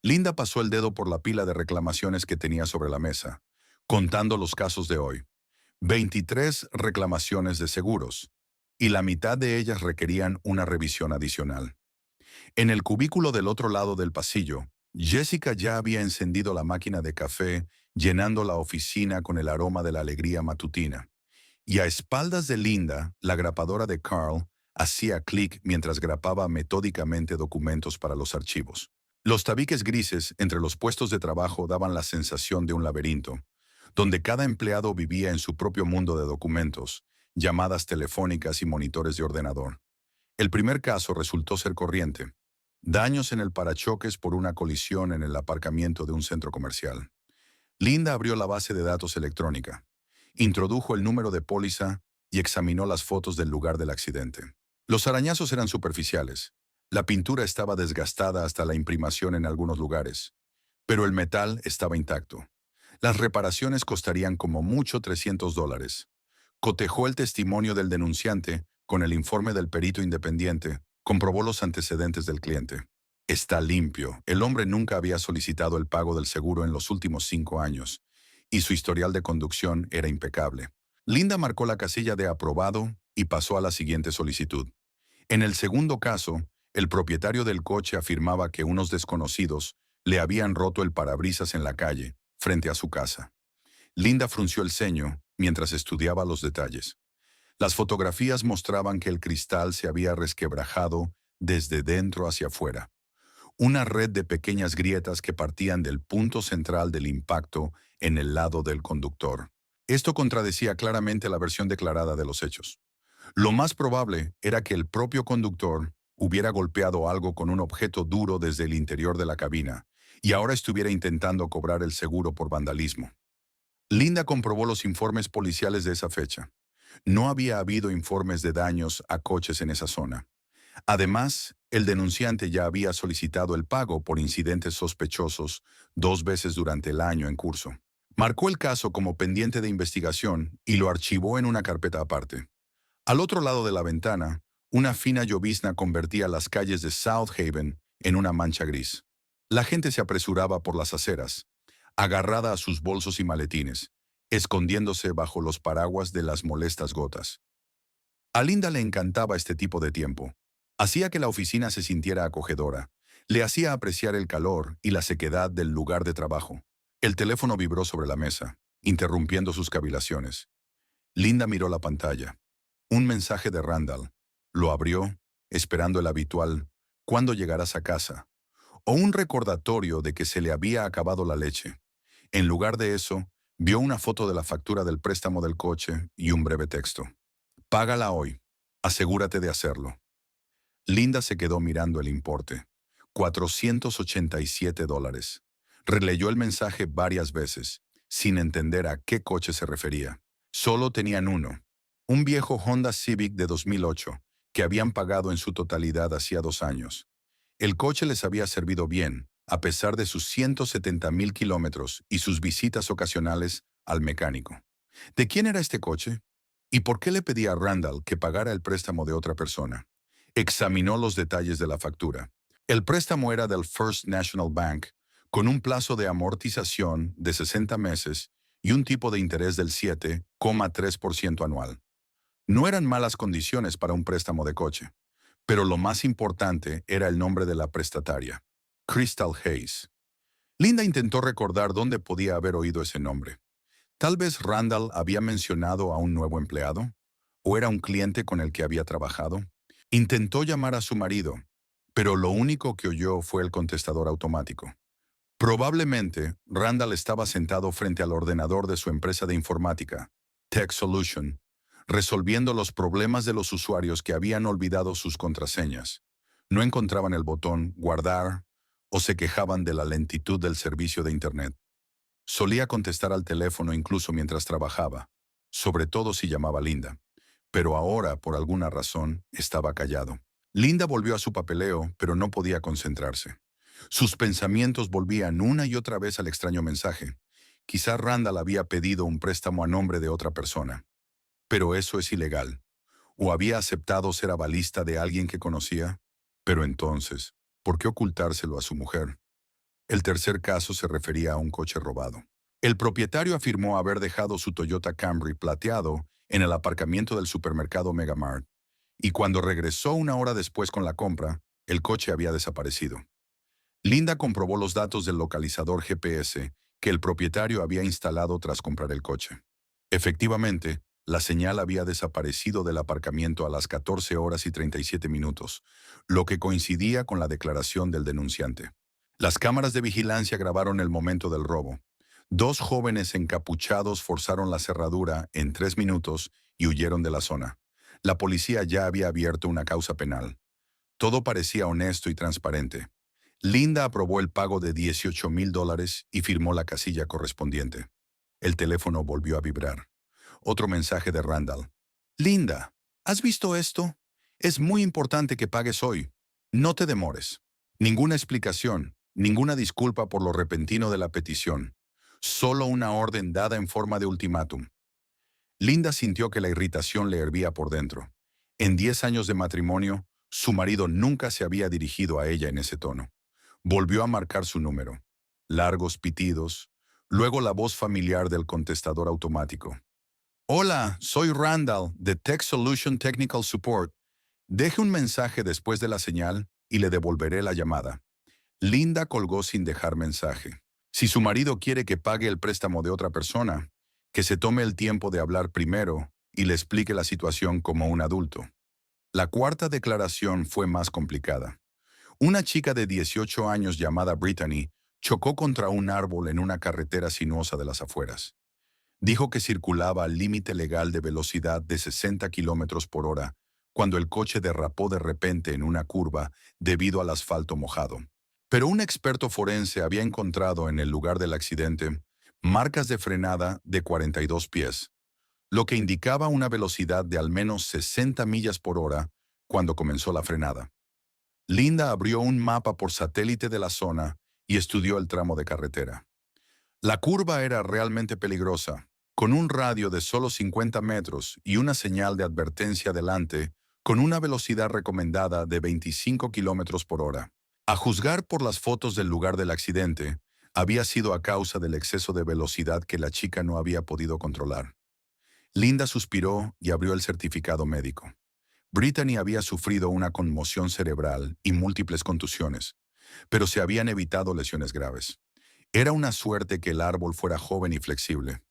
Linda pasó el dedo por la pila de reclamaciones que tenía sobre la mesa, contando los casos de hoy. 23 reclamaciones de seguros, y la mitad de ellas requerían una revisión adicional. En el cubículo del otro lado del pasillo, Jessica ya había encendido la máquina de café, llenando la oficina con el aroma de la alegría matutina. Y a espaldas de Linda, la grapadora de Carl hacía clic mientras grapaba metódicamente documentos para los archivos. Los tabiques grises entre los puestos de trabajo daban la sensación de un laberinto, donde cada empleado vivía en su propio mundo de documentos, llamadas telefónicas y monitores de ordenador. El primer caso resultó ser corriente. Daños en el parachoques por una colisión en el aparcamiento de un centro comercial. Linda abrió la base de datos electrónica, introdujo el número de póliza y examinó las fotos del lugar del accidente. Los arañazos eran superficiales. La pintura estaba desgastada hasta la imprimación en algunos lugares, pero el metal estaba intacto. Las reparaciones costarían como mucho $300. Cotejó el testimonio del denunciante con el informe del perito independiente, comprobó los antecedentes del cliente. Está limpio. El hombre nunca había solicitado el pago del seguro en los últimos 5 años, y su historial de conducción era impecable. Linda marcó la casilla de aprobado y pasó a la siguiente solicitud. En el segundo caso, el propietario del coche afirmaba que unos desconocidos le habían roto el parabrisas en la calle, frente a su casa. Linda frunció el ceño mientras estudiaba los detalles. Las fotografías mostraban que el cristal se había resquebrajado desde dentro hacia afuera. Una red de pequeñas grietas que partían del punto central del impacto en el lado del conductor. Esto contradecía claramente la versión declarada de los hechos. Lo más probable era que el propio conductor hubiera golpeado algo con un objeto duro desde el interior de la cabina y ahora estuviera intentando cobrar el seguro por vandalismo. Linda comprobó los informes policiales de esa fecha. No había habido informes de daños a coches en esa zona. Además, el denunciante ya había solicitado el pago por incidentes sospechosos 2 veces durante el año en curso. Marcó el caso como pendiente de investigación y lo archivó en una carpeta aparte. Al otro lado de la ventana, una fina llovizna convertía las calles de South Haven en una mancha gris. La gente se apresuraba por las aceras, agarrada a sus bolsos y maletines, escondiéndose bajo los paraguas de las molestas gotas. A Linda le encantaba este tipo de tiempo. Hacía que la oficina se sintiera acogedora. Le hacía apreciar el calor y la sequedad del lugar de trabajo. El teléfono vibró sobre la mesa, interrumpiendo sus cavilaciones. Linda miró la pantalla. Un mensaje de Randall. Lo abrió, esperando el habitual «¿Cuándo llegarás a casa?», o un recordatorio de que se le había acabado la leche. En lugar de eso, vio una foto de la factura del préstamo del coche y un breve texto. «Págala hoy. Asegúrate de hacerlo». Linda se quedó mirando el importe. $487. Releyó el mensaje varias veces, sin entender a qué coche se refería. Solo tenían uno. Un viejo Honda Civic de 2008, que habían pagado en su totalidad hacía 2 años. El coche les había servido bien, a pesar de sus 170,000 kilómetros y sus visitas ocasionales al mecánico. ¿De quién era este coche? ¿Y por qué le pedía a Randall que pagara el préstamo de otra persona? Examinó los detalles de la factura. El préstamo era del First National Bank, con un plazo de amortización de 60 meses y un tipo de interés del 7,3% anual. No eran malas condiciones para un préstamo de coche, pero lo más importante era el nombre de la prestataria, Crystal Hayes. Linda intentó recordar dónde podía haber oído ese nombre. Tal vez Randall había mencionado a un nuevo empleado, o era un cliente con el que había trabajado. Intentó llamar a su marido, pero lo único que oyó fue el contestador automático. Probablemente, Randall estaba sentado frente al ordenador de su empresa de informática, Tech Solution, resolviendo los problemas de los usuarios que habían olvidado sus contraseñas. No encontraban el botón «Guardar» o se quejaban de la lentitud del servicio de Internet. Solía contestar al teléfono incluso mientras trabajaba, sobre todo si llamaba Linda. Pero ahora, por alguna razón, estaba callado. Linda volvió a su papeleo, pero no podía concentrarse. Sus pensamientos volvían una y otra vez al extraño mensaje. Quizá Randall había pedido un préstamo a nombre de otra persona. Pero eso es ilegal. ¿O había aceptado ser avalista de alguien que conocía? Pero entonces, ¿por qué ocultárselo a su mujer? El tercer caso se refería a un coche robado. El propietario afirmó haber dejado su Toyota Camry plateado en el aparcamiento del supermercado Megamart, y cuando regresó una hora después con la compra, el coche había desaparecido. Linda comprobó los datos del localizador GPS que el propietario había instalado tras comprar el coche. Efectivamente, la señal había desaparecido del aparcamiento a las 14 horas y 37 minutos, lo que coincidía con la declaración del denunciante. Las cámaras de vigilancia grabaron el momento del robo. Dos jóvenes encapuchados forzaron la cerradura en 3 minutos y huyeron de la zona. La policía ya había abierto una causa penal. Todo parecía honesto y transparente. Linda aprobó el pago de $18,000 y firmó la casilla correspondiente. El teléfono volvió a vibrar. Otro mensaje de Randall. Linda, ¿has visto esto? Es muy importante que pagues hoy. No te demores. Ninguna explicación, ninguna disculpa por lo repentino de la petición. Solo una orden dada en forma de ultimátum. Linda sintió que la irritación le hervía por dentro. En 10 años de matrimonio, su marido nunca se había dirigido a ella en ese tono. Volvió a marcar su número. Largos pitidos, luego la voz familiar del contestador automático. Hola, soy Randall, de Tech Solution Technical Support. Deje un mensaje después de la señal y le devolveré la llamada. Linda colgó sin dejar mensaje. Si su marido quiere que pague el préstamo de otra persona, que se tome el tiempo de hablar primero y le explique la situación como un adulto. La cuarta declaración fue más complicada. Una chica de 18 años llamada Brittany chocó contra un árbol en una carretera sinuosa de las afueras. Dijo que circulaba al límite legal de velocidad de 60 kilómetros por hora cuando el coche derrapó de repente en una curva debido al asfalto mojado. Pero un experto forense había encontrado en el lugar del accidente marcas de frenada de 42 pies, lo que indicaba una velocidad de al menos 60 millas por hora cuando comenzó la frenada. Linda abrió un mapa por satélite de la zona y estudió el tramo de carretera. La curva era realmente peligrosa, con un radio de solo 50 metros y una señal de advertencia delante con una velocidad recomendada de 25 kilómetros por hora. A juzgar por las fotos del lugar del accidente, había sido a causa del exceso de velocidad que la chica no había podido controlar. Linda suspiró y abrió el certificado médico. Brittany había sufrido una conmoción cerebral y múltiples contusiones, pero se habían evitado lesiones graves. Era una suerte que el árbol fuera joven y flexible.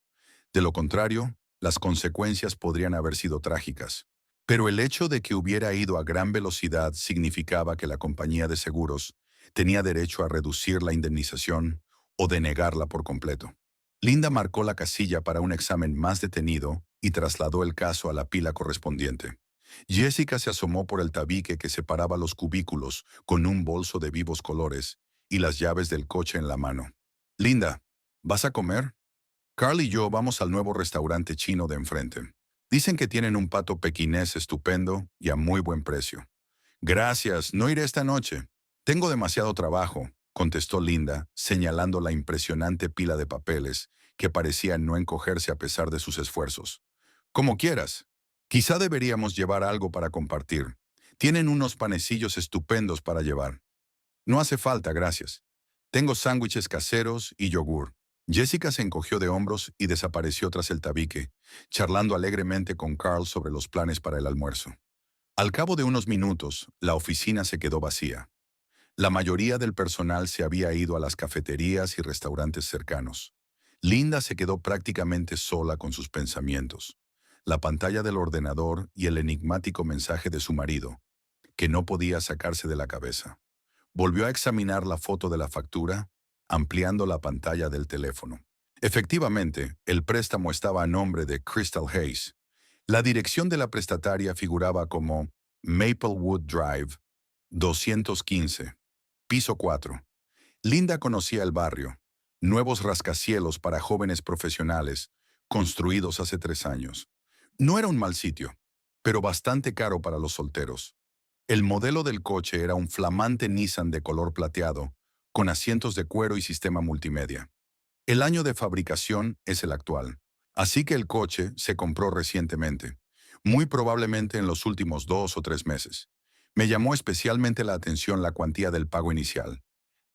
De lo contrario, las consecuencias podrían haber sido trágicas. Pero el hecho de que hubiera ido a gran velocidad significaba que la compañía de seguros tenía derecho a reducir la indemnización o denegarla por completo. Linda marcó la casilla para un examen más detenido y trasladó el caso a la pila correspondiente. Jessica se asomó por el tabique que separaba los cubículos con un bolso de vivos colores y las llaves del coche en la mano. Linda, ¿vas a comer? Carl y yo vamos al nuevo restaurante chino de enfrente. Dicen que tienen un pato pequinés estupendo y a muy buen precio. Gracias, no iré esta noche. Tengo demasiado trabajo, contestó Linda, señalando la impresionante pila de papeles que parecían no encogerse a pesar de sus esfuerzos. Como quieras. Quizá deberíamos llevar algo para compartir. Tienen unos panecillos estupendos para llevar. No hace falta, gracias. Tengo sándwiches caseros y yogur. Jessica se encogió de hombros y desapareció tras el tabique, charlando alegremente con Carl sobre los planes para el almuerzo. Al cabo de unos minutos, la oficina se quedó vacía. La mayoría del personal se había ido a las cafeterías y restaurantes cercanos. Linda se quedó prácticamente sola con sus pensamientos, la pantalla del ordenador y el enigmático mensaje de su marido, que no podía sacarse de la cabeza. Volvió a examinar la foto de la factura, ampliando la pantalla del teléfono. Efectivamente, el préstamo estaba a nombre de Crystal Hayes. La dirección de la prestataria figuraba como Maplewood Drive, 215, piso 4. Linda conocía el barrio, nuevos rascacielos para jóvenes profesionales, construidos hace 3 años. No era un mal sitio, pero bastante caro para los solteros. El modelo del coche era un flamante Nissan de color plateado, con asientos de cuero y sistema multimedia. El año de fabricación es el actual, así que el coche se compró recientemente, muy probablemente en los últimos 2 o 3 meses. Me llamó especialmente la atención la cuantía del pago inicial,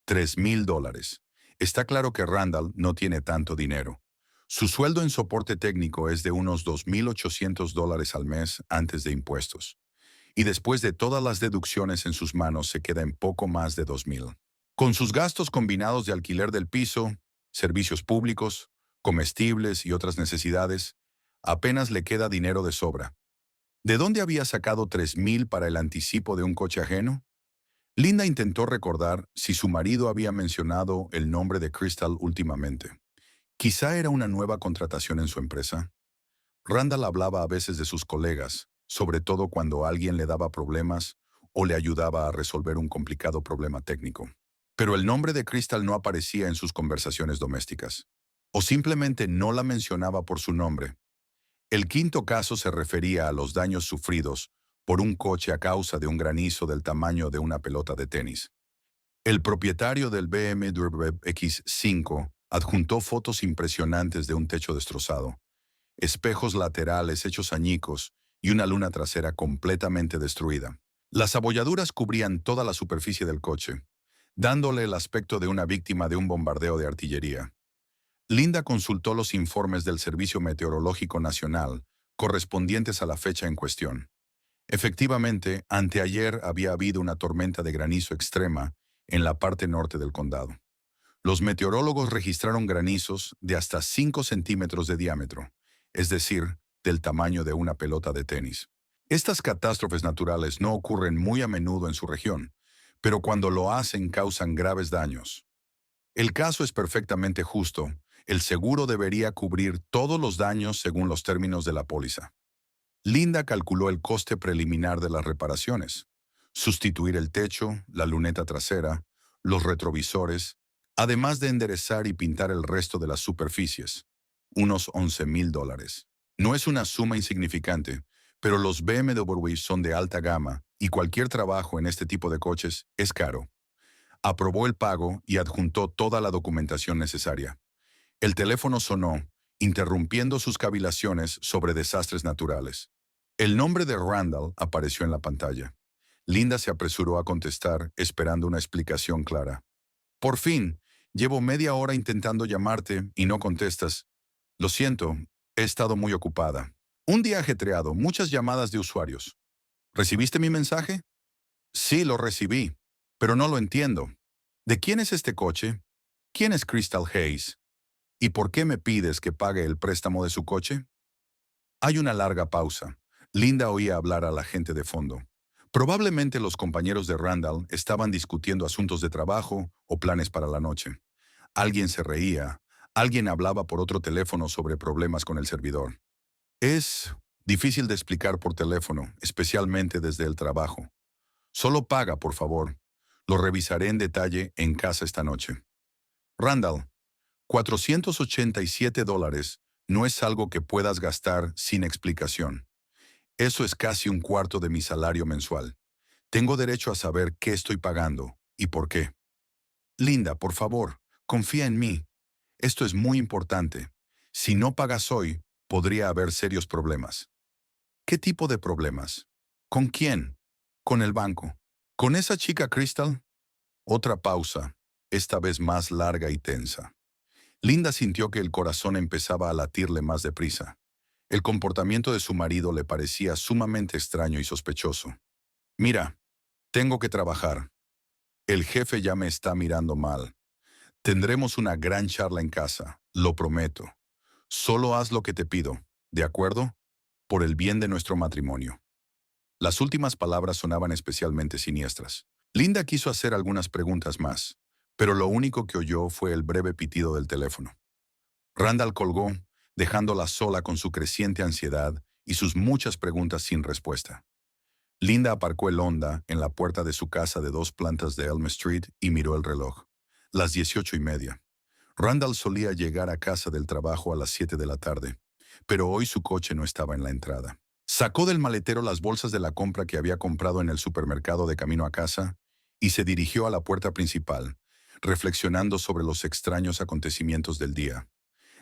$3,000. Está claro que Randall no tiene tanto dinero. Su sueldo en soporte técnico es de unos $2,800 al mes antes de impuestos. Y después de todas las deducciones en sus manos se queda en poco más de 2,000. Con sus gastos combinados de alquiler del piso, servicios públicos, comestibles y otras necesidades, apenas le queda dinero de sobra. ¿De dónde había sacado 3,000 para el anticipo de un coche ajeno? Linda intentó recordar si su marido había mencionado el nombre de Crystal últimamente. Quizá era una nueva contratación en su empresa. Randall hablaba a veces de sus colegas, sobre todo cuando alguien le daba problemas o le ayudaba a resolver un complicado problema técnico. Pero el nombre de Crystal no aparecía en sus conversaciones domésticas, o simplemente no la mencionaba por su nombre. El quinto caso se refería a los daños sufridos por un coche a causa de un granizo del tamaño de una pelota de tenis. El propietario del BMW X5 adjuntó fotos impresionantes de un techo destrozado, espejos laterales hechos añicos y una luna trasera completamente destruida. Las abolladuras cubrían toda la superficie del coche, dándole el aspecto de una víctima de un bombardeo de artillería. Linda consultó los informes del Servicio Meteorológico Nacional correspondientes a la fecha en cuestión. Efectivamente, anteayer había habido una tormenta de granizo extrema en la parte norte del condado. Los meteorólogos registraron granizos de hasta 5 centímetros de diámetro, es decir, del tamaño de una pelota de tenis. Estas catástrofes naturales no ocurren muy a menudo en su región, pero cuando lo hacen causan graves daños. El caso es perfectamente justo. El seguro debería cubrir todos los daños según los términos de la póliza. Linda calculó el coste preliminar de las reparaciones: sustituir el techo, la luneta trasera, los retrovisores, además de enderezar y pintar el resto de las superficies. Unos $11,000. No es una suma insignificante, pero los BMW son de alta gama y cualquier trabajo en este tipo de coches es caro. Aprobó el pago y adjuntó toda la documentación necesaria. El teléfono sonó, interrumpiendo sus cavilaciones sobre desastres naturales. El nombre de Randall apareció en la pantalla. Linda se apresuró a contestar, esperando una explicación clara. Por fin, llevo media hora intentando llamarte y no contestas. Lo siento, he estado muy ocupada. Un día ajetreado, muchas llamadas de usuarios. ¿Recibiste mi mensaje? Sí, lo recibí, pero no lo entiendo. ¿De quién es este coche? ¿Quién es Crystal Hayes? ¿Y por qué me pides que pague el préstamo de su coche? Hay una larga pausa. Linda oía hablar a la gente de fondo. Probablemente los compañeros de Randall estaban discutiendo asuntos de trabajo o planes para la noche. Alguien se reía, alguien hablaba por otro teléfono sobre problemas con el servidor. Es difícil de explicar por teléfono, especialmente desde el trabajo. Solo paga, por favor. Lo revisaré en detalle en casa esta noche. Randall, $487 no es algo que puedas gastar sin explicación. Eso es casi un cuarto de mi salario mensual. Tengo derecho a saber qué estoy pagando y por qué. Linda, por favor, confía en mí. Esto es muy importante. Si no pagas hoy, podría haber serios problemas. ¿Qué tipo de problemas? ¿Con quién? Con el banco. ¿Con esa chica Crystal? Otra pausa, esta vez más larga y tensa. Linda sintió que el corazón empezaba a latirle más deprisa. El comportamiento de su marido le parecía sumamente extraño y sospechoso. Mira, tengo que trabajar. El jefe ya me está mirando mal. Tendremos una gran charla en casa, lo prometo. Solo haz lo que te pido, ¿de acuerdo? Por el bien de nuestro matrimonio. Las últimas palabras sonaban especialmente siniestras. Linda quiso hacer algunas preguntas más, pero lo único que oyó fue el breve pitido del teléfono. Randall colgó, dejándola sola con su creciente ansiedad y sus muchas preguntas sin respuesta. Linda aparcó el Honda en la puerta de su casa de 2 plantas de Elm Street y miró el reloj. Las 18:30. Randall solía llegar a casa del trabajo a las 7 de la tarde, pero hoy su coche no estaba en la entrada. Sacó del maletero las bolsas de la compra que había comprado en el supermercado de camino a casa y se dirigió a la puerta principal, reflexionando sobre los extraños acontecimientos del día.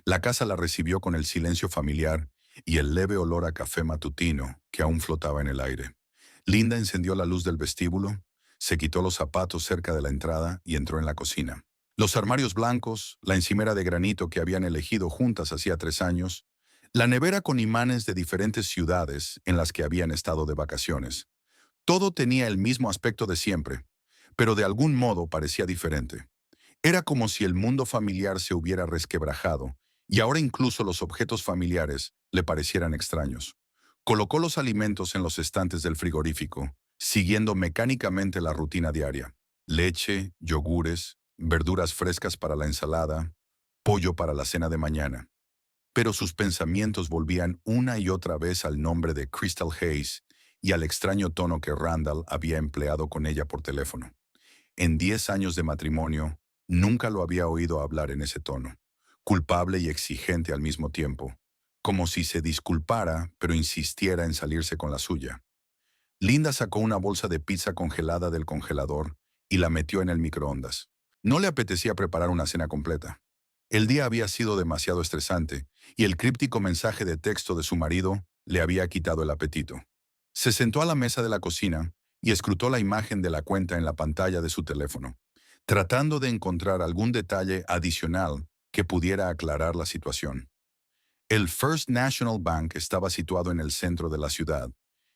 La casa la recibió con el silencio familiar y el leve olor a café matutino que aún flotaba en el aire. Linda encendió la luz del vestíbulo, Se quitó los zapatos cerca de la entrada y entró en la cocina. Los armarios blancos, la encimera de granito que habían elegido juntas hacía 3 años, la nevera con imanes de diferentes ciudades en las que habían estado de vacaciones. Todo tenía el mismo aspecto de siempre, pero de algún modo parecía diferente. Era como si el mundo familiar se hubiera resquebrajado, y ahora incluso los objetos familiares le parecieran extraños. Colocó los alimentos en los estantes del frigorífico, siguiendo mecánicamente la rutina diaria. Leche, yogures, verduras frescas para la ensalada, pollo para la cena de mañana. Pero sus pensamientos volvían una y otra vez al nombre de Crystal Hayes y al extraño tono que Randall había empleado con ella por teléfono. En 10 años de matrimonio, nunca lo había oído hablar en ese tono, culpable y exigente al mismo tiempo, como si se disculpara, pero insistiera en salirse con la suya. Linda sacó una bolsa de pizza congelada del congelador y la metió en el microondas. No le apetecía preparar una cena completa. El día había sido demasiado estresante y el críptico mensaje de texto de su marido le había quitado el apetito. Se sentó a la mesa de la cocina y escrutó la imagen de la cuenta en la pantalla de su teléfono, tratando de encontrar algún detalle adicional que pudiera aclarar la situación. El First National Bank estaba situado en el centro de la ciudad,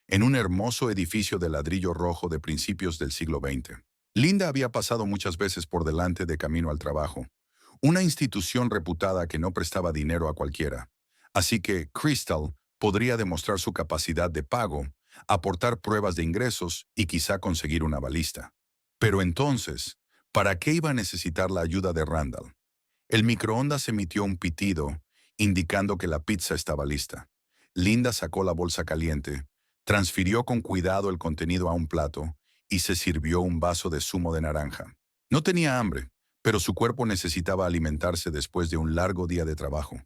en un hermoso edificio de ladrillo rojo de principios del siglo XX. Linda había pasado muchas veces por delante de camino al trabajo, una institución reputada que no prestaba dinero a cualquiera. Así que Crystal podría demostrar su capacidad de pago, aportar pruebas de ingresos y quizá conseguir una balista. Pero entonces, ¿para qué iba a necesitar la ayuda de Randall? El microondas emitió un pitido, indicando que la pizza estaba lista. Linda sacó la bolsa caliente, transfirió con cuidado el contenido a un plato y se sirvió un vaso de zumo de naranja. No tenía hambre, pero su cuerpo necesitaba alimentarse después de un largo día de trabajo.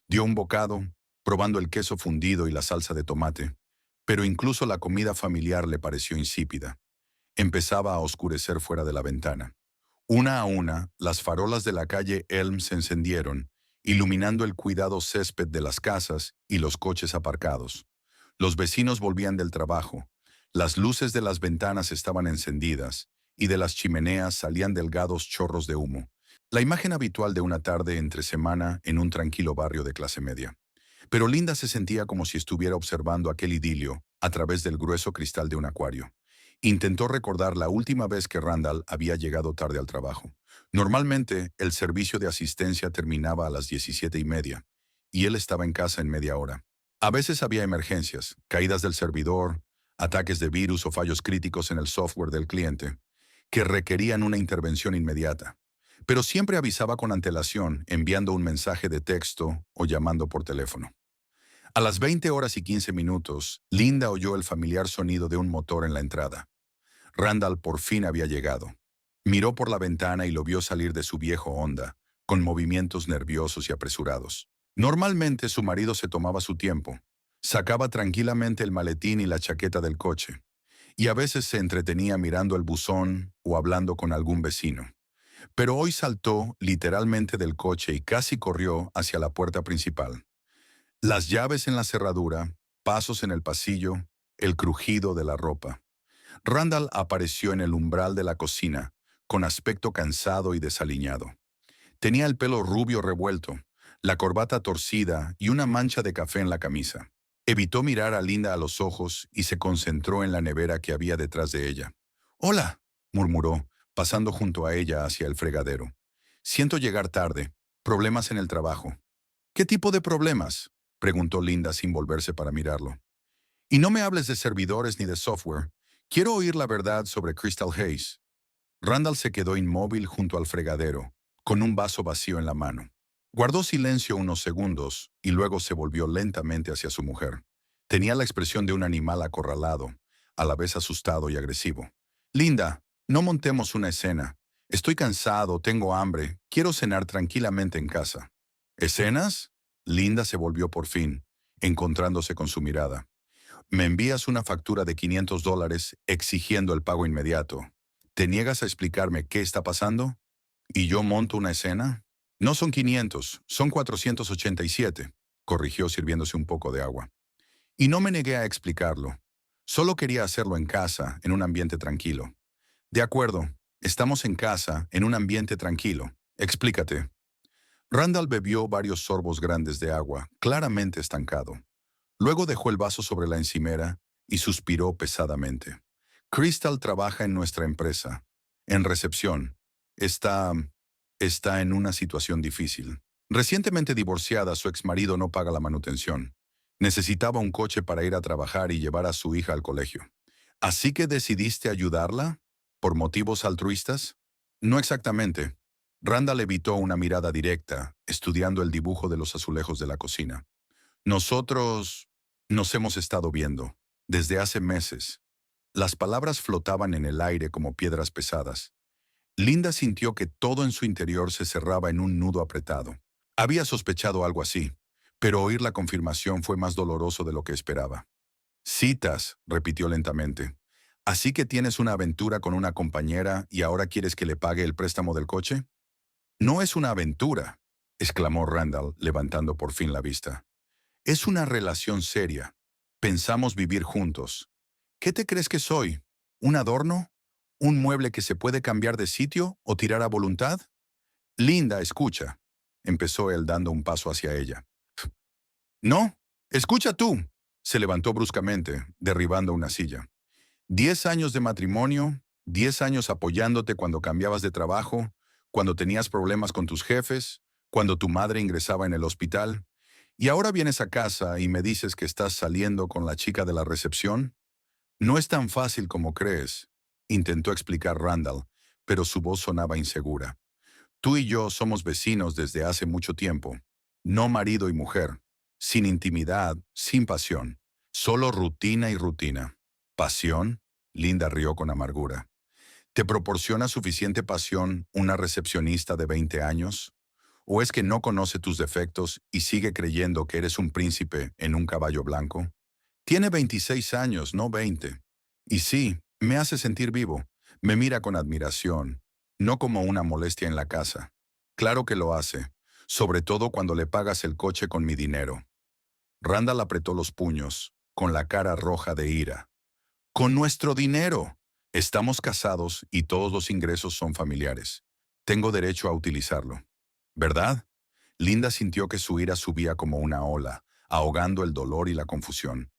Dio un bocado, probando el queso fundido y la salsa de tomate, pero incluso la comida familiar le pareció insípida. Empezaba a oscurecer fuera de la ventana. Una a una, las farolas de la calle Elm se encendieron, iluminando el cuidado césped de las casas y los coches aparcados. Los vecinos volvían del trabajo. Las luces de las ventanas estaban encendidas y de las chimeneas salían delgados chorros de humo. La imagen habitual de una tarde entre semana en un tranquilo barrio de clase media. Pero Linda se sentía como si estuviera observando aquel idilio a través del grueso cristal de un acuario. Intentó recordar la última vez que Randall había llegado tarde al trabajo. Normalmente, el servicio de asistencia terminaba a las 17:30, y él estaba en casa en media hora. A veces había emergencias, caídas del servidor, ataques de virus o fallos críticos en el software del cliente, que requerían una intervención inmediata. Pero siempre avisaba con antelación, enviando un mensaje de texto o llamando por teléfono. A las 20:15, Linda oyó el familiar sonido de un motor en la entrada. Randall por fin había llegado. Miró por la ventana y lo vio salir de su viejo Honda, con movimientos nerviosos y apresurados. Normalmente su marido se tomaba su tiempo. Sacaba tranquilamente el maletín y la chaqueta del coche, y a veces se entretenía mirando el buzón o hablando con algún vecino. Pero hoy saltó literalmente del coche y casi corrió hacia la puerta principal. Las llaves en la cerradura, pasos en el pasillo, el crujido de la ropa. Randall apareció en el umbral de la cocina, con aspecto cansado y desaliñado. Tenía el pelo rubio revuelto, la corbata torcida y una mancha de café en la camisa. Evitó mirar a Linda a los ojos y se concentró en la nevera que había detrás de ella. «Hola», murmuró, pasando junto a ella hacia el fregadero. «Siento llegar tarde. Problemas en el trabajo». «¿Qué tipo de problemas?», preguntó Linda sin volverse para mirarlo. «Y no me hables de servidores ni de software. Quiero oír la verdad sobre Crystal Hayes». Randall se quedó inmóvil junto al fregadero, con un vaso vacío en la mano. Guardó silencio unos segundos y luego se volvió lentamente hacia su mujer. Tenía la expresión de un animal acorralado, a la vez asustado y agresivo. «Linda, no montemos una escena. Estoy cansado, tengo hambre, quiero cenar tranquilamente en casa». «¿Escenas?». Linda se volvió por fin, encontrándose con su mirada. «Me envías una factura de $500 exigiendo el pago inmediato. ¿Te niegas a explicarme qué está pasando? ¿Y yo monto una escena?». «No son 500, son 487», corrigió sirviéndose un poco de agua. «Y no me negué a explicarlo. Solo quería hacerlo en casa, en un ambiente tranquilo». De acuerdo, estamos en casa, en un ambiente tranquilo. Explícate. Randall bebió varios sorbos grandes de agua, claramente estancado. Luego dejó el vaso sobre la encimera y suspiró pesadamente. Crystal trabaja en nuestra empresa, en recepción. Está... está en una situación difícil. Recientemente divorciada, su exmarido no paga la manutención. Necesitaba un coche para ir a trabajar y llevar a su hija al colegio. ¿Así que decidiste ayudarla? ¿Por motivos altruistas? No exactamente. Randall evitó una mirada directa, estudiando el dibujo de los azulejos de la cocina. Nosotros nos hemos estado viendo desde hace meses. Las palabras flotaban en el aire como piedras pesadas. Linda sintió que todo en su interior se cerraba en un nudo apretado. Había sospechado algo así, pero oír la confirmación fue más doloroso de lo que esperaba. Citas, repitió lentamente. ¿Así que tienes una aventura con una compañera y ahora quieres que le pague el préstamo del coche? No es una aventura, exclamó Randall, levantando por fin la vista. Es una relación seria. Pensamos vivir juntos. ¿Qué te crees que soy? ¿Un adorno? ¿Un mueble que se puede cambiar de sitio o tirar a voluntad? Linda, escucha, empezó él dando un paso hacia ella. No, escucha tú. Se levantó bruscamente, derribando una silla. 10 años de matrimonio, 10 años apoyándote cuando cambiabas de trabajo, cuando tenías problemas con tus jefes, cuando tu madre ingresaba en el hospital. ¿Y ahora vienes a casa y me dices que estás saliendo con la chica de la recepción? No es tan fácil como crees, intentó explicar Randall, pero su voz sonaba insegura. Tú y yo somos vecinos desde hace mucho tiempo, no marido y mujer, sin intimidad, sin pasión, solo rutina y rutina. ¿Pasión? Linda rió con amargura. ¿Te proporciona suficiente pasión una recepcionista de 20 años? ¿O es que no conoce tus defectos y sigue creyendo que eres un príncipe en un caballo blanco? Tiene 26 años, no 20. Y sí, me hace sentir vivo. Me mira con admiración, no como una molestia en la casa. Claro que lo hace, sobre todo cuando le pagas el coche con mi dinero. Randall apretó los puños, con la cara roja de ira. ¡Con nuestro dinero! Estamos casados y todos los ingresos son familiares. Tengo derecho a utilizarlo. ¿Verdad? Linda sintió que su ira subía como una ola, ahogando el dolor y la confusión.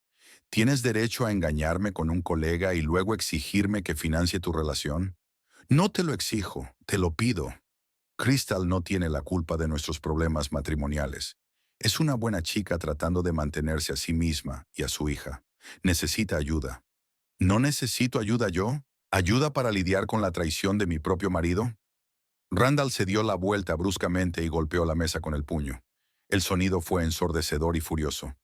¿Tienes derecho a engañarme con un colega y luego exigirme que financie tu relación? No te lo exijo, te lo pido. Crystal no tiene la culpa de nuestros problemas matrimoniales. Es una buena chica tratando de mantenerse a sí misma y a su hija. Necesita ayuda. ¿No necesito ayuda yo? ¿Ayuda para lidiar con la traición de mi propio marido? Randall se dio la vuelta bruscamente y golpeó la mesa con el puño. El sonido fue ensordecedor y furioso.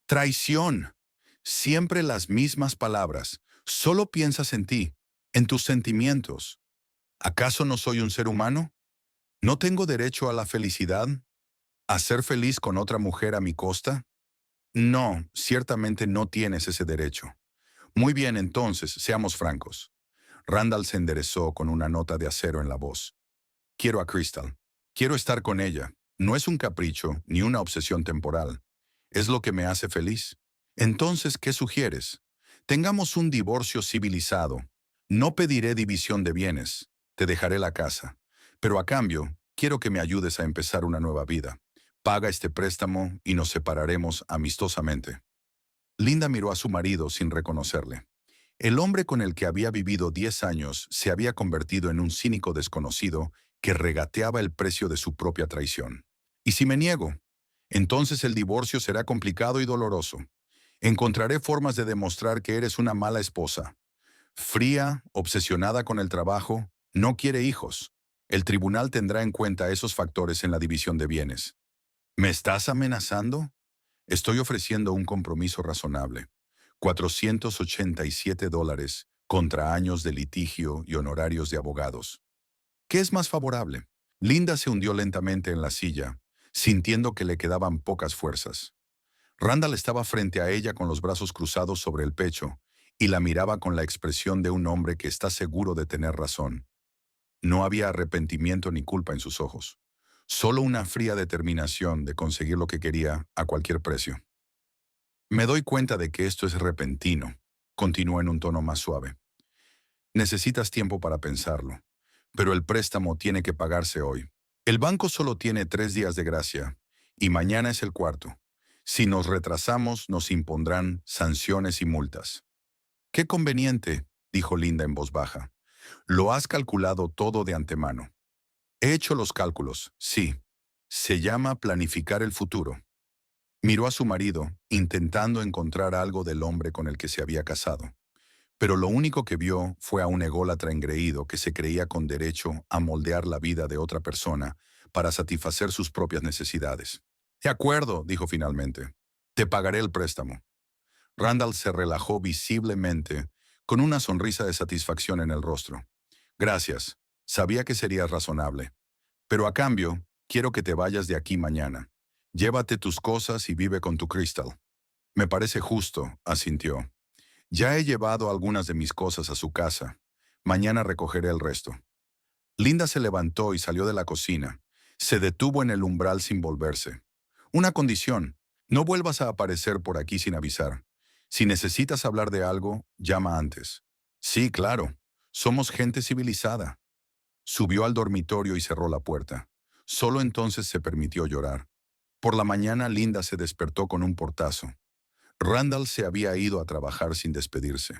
¡Traición! Siempre las mismas palabras. Solo piensas en ti, en tus sentimientos. ¿Acaso no soy un ser humano? ¿No tengo derecho a la felicidad? ¿A ser feliz con otra mujer a mi costa? No, ciertamente no tienes ese derecho. Muy bien, entonces, seamos francos. Randall se enderezó con una nota de acero en la voz. Quiero a Crystal. Quiero estar con ella. No es un capricho ni una obsesión temporal. Es lo que me hace feliz. Entonces, ¿qué sugieres? Tengamos un divorcio civilizado. No pediré división de bienes. Te dejaré la casa. Pero a cambio, quiero que me ayudes a empezar una nueva vida. Paga este préstamo y nos separaremos amistosamente. Linda miró a su marido sin reconocerle. El hombre con el que había vivido 10 años se había convertido en un cínico desconocido que regateaba el precio de su propia traición. ¿Y si me niego? Entonces el divorcio será complicado y doloroso. Encontraré formas de demostrar que eres una mala esposa. Fría, obsesionada con el trabajo, no quiere hijos. El tribunal tendrá en cuenta esos factores en la división de bienes. ¿Me estás amenazando? Estoy ofreciendo un compromiso razonable. $487 contra años de litigio y honorarios de abogados. ¿Qué es más favorable? Linda se hundió lentamente en la silla, sintiendo que le quedaban pocas fuerzas. Randall estaba frente a ella con los brazos cruzados sobre el pecho y la miraba con la expresión de un hombre que está seguro de tener razón. No había arrepentimiento ni culpa en sus ojos, solo una fría determinación de conseguir lo que quería a cualquier precio. Me doy cuenta de que esto es repentino, continuó en un tono más suave. Necesitas tiempo para pensarlo, pero el préstamo tiene que pagarse hoy. El banco solo tiene 3 días de gracia, y mañana es el cuarto. Si nos retrasamos, nos impondrán sanciones y multas. Qué conveniente, dijo Linda en voz baja. Lo has calculado todo de antemano. He hecho los cálculos, sí. Se llama planificar el futuro. Miró a su marido, intentando encontrar algo del hombre con el que se había casado. Pero lo único que vio fue a un ególatra engreído que se creía con derecho a moldear la vida de otra persona para satisfacer sus propias necesidades. De acuerdo, dijo finalmente. Te pagaré el préstamo. Randall se relajó visiblemente, con una sonrisa de satisfacción en el rostro. Gracias. Sabía que serías razonable. Pero a cambio, quiero que te vayas de aquí mañana. Llévate tus cosas y vive con tu Crystal. Me parece justo, asintió. Ya he llevado algunas de mis cosas a su casa. Mañana recogeré el resto. Linda se levantó y salió de la cocina. Se detuvo en el umbral sin volverse. Una condición. No vuelvas a aparecer por aquí sin avisar. Si necesitas hablar de algo, llama antes. Sí, claro. Somos gente civilizada. Subió al dormitorio y cerró la puerta. Solo entonces se permitió llorar. Por la mañana Linda se despertó con un portazo. Randall se había ido a trabajar sin despedirse.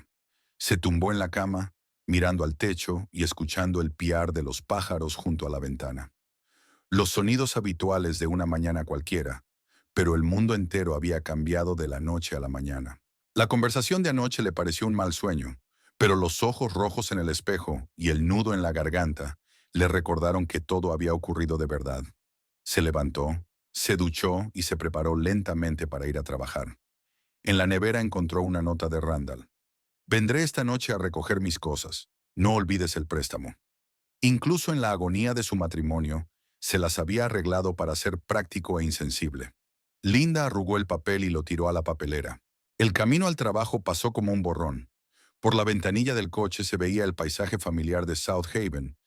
Se tumbó en la cama, mirando al techo y escuchando el piar de los pájaros junto a la ventana. Los sonidos habituales de una mañana cualquiera, pero el mundo entero había cambiado de la noche a la mañana. La conversación de anoche le pareció un mal sueño, pero los ojos rojos en el espejo y el nudo en la garganta le recordaron que todo había ocurrido de verdad. Se levantó, se duchó y se preparó lentamente para ir a trabajar. En la nevera encontró una nota de Randall. Vendré esta noche a recoger mis cosas. No olvides el préstamo. Incluso en la agonía de su matrimonio, se las había arreglado para ser práctico e insensible. Linda arrugó el papel y lo tiró a la papelera. El camino al trabajo pasó como un borrón. Por la ventanilla del coche se veía el paisaje familiar de South Haven,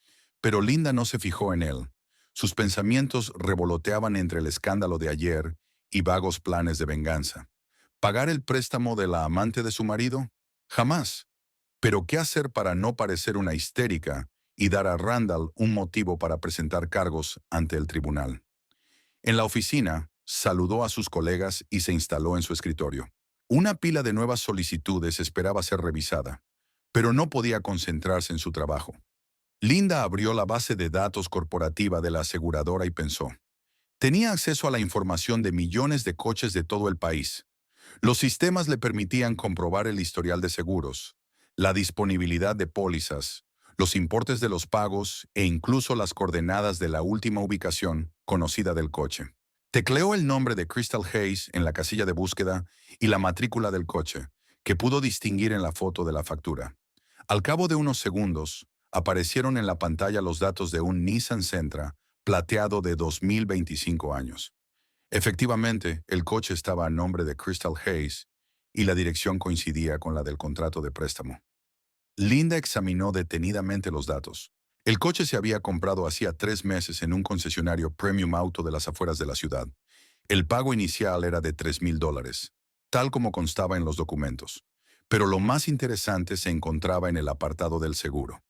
pero Linda no se fijó en él. Sus pensamientos revoloteaban entre el escándalo de ayer y vagos planes de venganza. ¿Pagar el préstamo de la amante de su marido? Jamás. Pero ¿qué hacer para no parecer una histérica y dar a Randall un motivo para presentar cargos ante el tribunal? En la oficina, saludó a sus colegas y se instaló en su escritorio. Una pila de nuevas solicitudes esperaba ser revisada, pero no podía concentrarse en su trabajo. Linda abrió la base de datos corporativa de la aseguradora y pensó. Tenía acceso a la información de millones de coches de todo el país. Los sistemas le permitían comprobar el historial de seguros, la disponibilidad de pólizas, los importes de los pagos e incluso las coordenadas de la última ubicación conocida del coche. Tecleó el nombre de Crystal Hayes en la casilla de búsqueda y la matrícula del coche, que pudo distinguir en la foto de la factura. Al cabo de unos segundos, aparecieron en la pantalla los datos de un Nissan Sentra plateado de 2025 años. Efectivamente, el coche estaba a nombre de Crystal Hayes y la dirección coincidía con la del contrato de préstamo. Linda examinó detenidamente los datos. El coche se había comprado hacía 3 meses en un concesionario Premium Auto de las afueras de la ciudad. El pago inicial era de $3,000, tal como constaba en los documentos. Pero lo más interesante se encontraba en el apartado del seguro.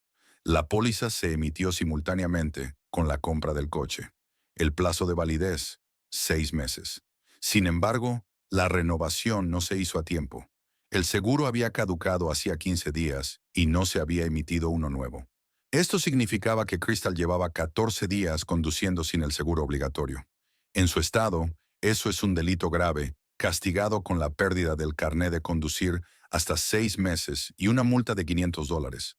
La póliza se emitió simultáneamente con la compra del coche. El plazo de validez, 6 meses. Sin embargo, la renovación no se hizo a tiempo. El seguro había caducado hacía 15 días y no se había emitido uno nuevo. Esto significaba que Crystal llevaba 14 días conduciendo sin el seguro obligatorio. En su estado, eso es un delito grave, castigado con la pérdida del carné de conducir hasta 6 meses y una multa de $500.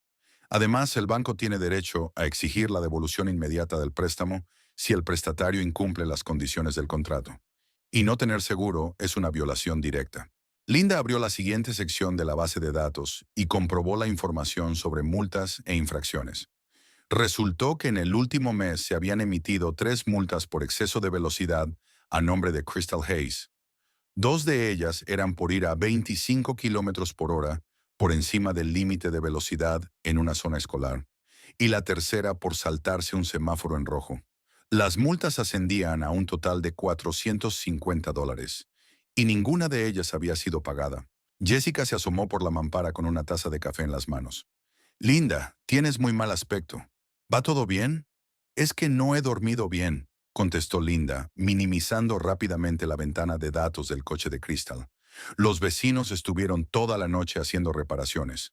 Además, el banco tiene derecho a exigir la devolución inmediata del préstamo si el prestatario incumple las condiciones del contrato. Y no tener seguro es una violación directa. Linda abrió la siguiente sección de la base de datos y comprobó la información sobre multas e infracciones. Resultó que en el último mes se habían emitido 3 multas por exceso de velocidad a nombre de Crystal Hayes. 2 de ellas eran por ir a 25 kilómetros por hora por encima del límite de velocidad en una zona escolar, y la tercera por saltarse un semáforo en rojo. Las multas ascendían a un total de $450, y ninguna de ellas había sido pagada. Jessica se asomó por la mampara con una taza de café en las manos. Linda, tienes muy mal aspecto. ¿Va todo bien? Es que no he dormido bien, contestó Linda, minimizando rápidamente la ventana de datos del coche de Crystal. Los vecinos estuvieron toda la noche haciendo reparaciones.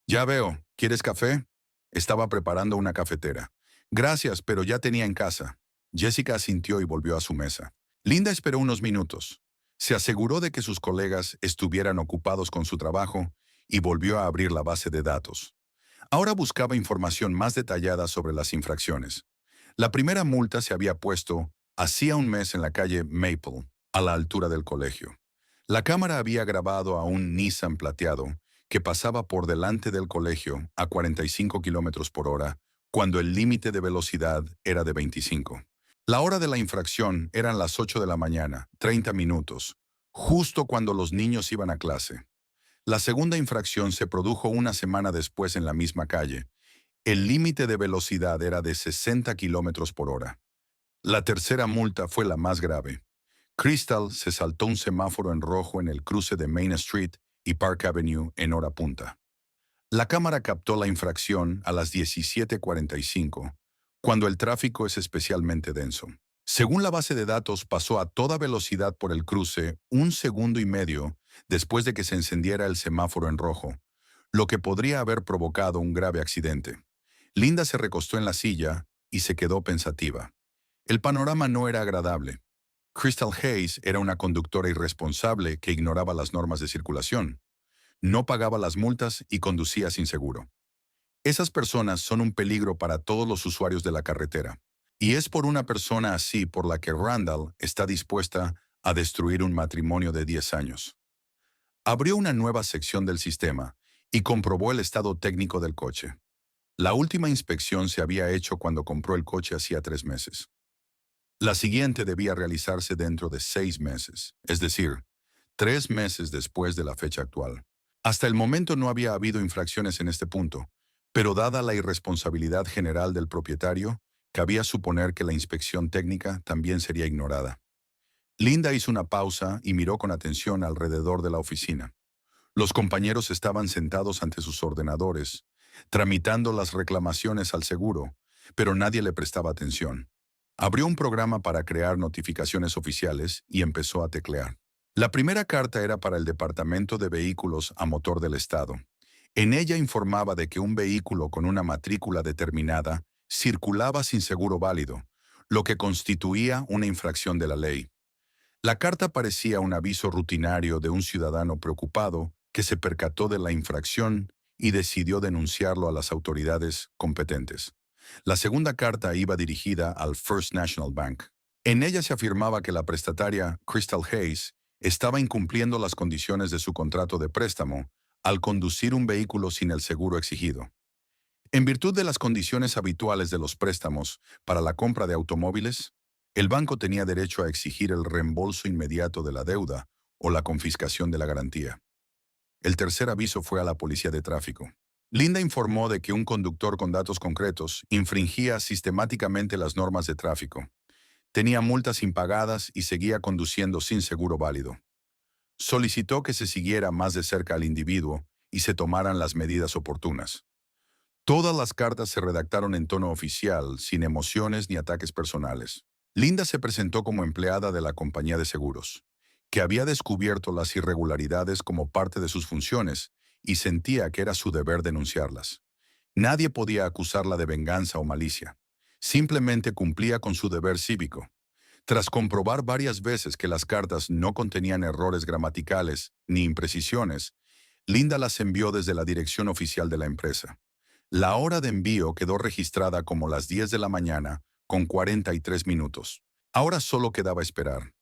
Ya veo, ¿quieres café? Estaba preparando una cafetera. Gracias, pero ya tenía en casa. Jessica asintió y volvió a su mesa. Linda esperó unos minutos. Se aseguró de que sus colegas estuvieran ocupados con su trabajo y volvió a abrir la base de datos. Ahora buscaba información más detallada sobre las infracciones. La primera multa se había puesto hacía un mes en la calle Maple, a la altura del colegio. La cámara había grabado a un Nissan plateado que pasaba por delante del colegio a 45 kilómetros por hora cuando el límite de velocidad era de 25. La hora de la infracción eran las 8 de la mañana, 30 minutos, justo cuando los niños iban a clase. La segunda infracción se produjo una semana después en la misma calle. El límite de velocidad era de 60 kilómetros por hora. La tercera multa fue la más grave. Crystal se saltó un semáforo en rojo en el cruce de Main Street y Park Avenue en hora punta. La cámara captó la infracción a las 17:45, cuando el tráfico es especialmente denso. Según la base de datos, pasó a toda velocidad por el cruce 1,5 segundos después de que se encendiera el semáforo en rojo, lo que podría haber provocado un grave accidente. Linda se recostó en la silla y se quedó pensativa. El panorama no era agradable. Crystal Hayes era una conductora irresponsable que ignoraba las normas de circulación. No pagaba las multas y conducía sin seguro. Esas personas son un peligro para todos los usuarios de la carretera. Y es por una persona así por la que Randall está dispuesta a destruir un matrimonio de 10 años. Abrió una nueva sección del sistema y comprobó el estado técnico del coche. La última inspección se había hecho cuando compró el coche hacía 3 meses. La siguiente debía realizarse dentro de 6 meses, es decir, 3 meses después de la fecha actual. Hasta el momento no había habido infracciones en este punto, pero dada la irresponsabilidad general del propietario, cabía suponer que la inspección técnica también sería ignorada. Linda hizo una pausa y miró con atención alrededor de la oficina. Los compañeros estaban sentados ante sus ordenadores, tramitando las reclamaciones al seguro, pero nadie le prestaba atención. Abrió un programa para crear notificaciones oficiales y empezó a teclear. La primera carta era para el Departamento de Vehículos a Motor del Estado. En ella informaba de que un vehículo con una matrícula determinada circulaba sin seguro válido, lo que constituía una infracción de la ley. La carta parecía un aviso rutinario de un ciudadano preocupado que se percató de la infracción y decidió denunciarlo a las autoridades competentes. La segunda carta iba dirigida al First National Bank. En ella se afirmaba que la prestataria Crystal Hayes estaba incumpliendo las condiciones de su contrato de préstamo al conducir un vehículo sin el seguro exigido. En virtud de las condiciones habituales de los préstamos para la compra de automóviles, el banco tenía derecho a exigir el reembolso inmediato de la deuda o la confiscación de la garantía. El tercer aviso fue a la policía de tráfico. Linda informó de que un conductor con datos concretos infringía sistemáticamente las normas de tráfico. Tenía multas impagadas y seguía conduciendo sin seguro válido. Solicitó que se siguiera más de cerca al individuo y se tomaran las medidas oportunas. Todas las cartas se redactaron en tono oficial, sin emociones ni ataques personales. Linda se presentó como empleada de la compañía de seguros, que había descubierto las irregularidades como parte de sus funciones y sentía que era su deber denunciarlas. Nadie podía acusarla de venganza o malicia. Simplemente cumplía con su deber cívico. Tras comprobar varias veces que las cartas no contenían errores gramaticales ni imprecisiones, Linda las envió desde la dirección oficial de la empresa. La hora de envío quedó registrada como las 10 de la mañana, con 43 minutos. Ahora solo quedaba esperar.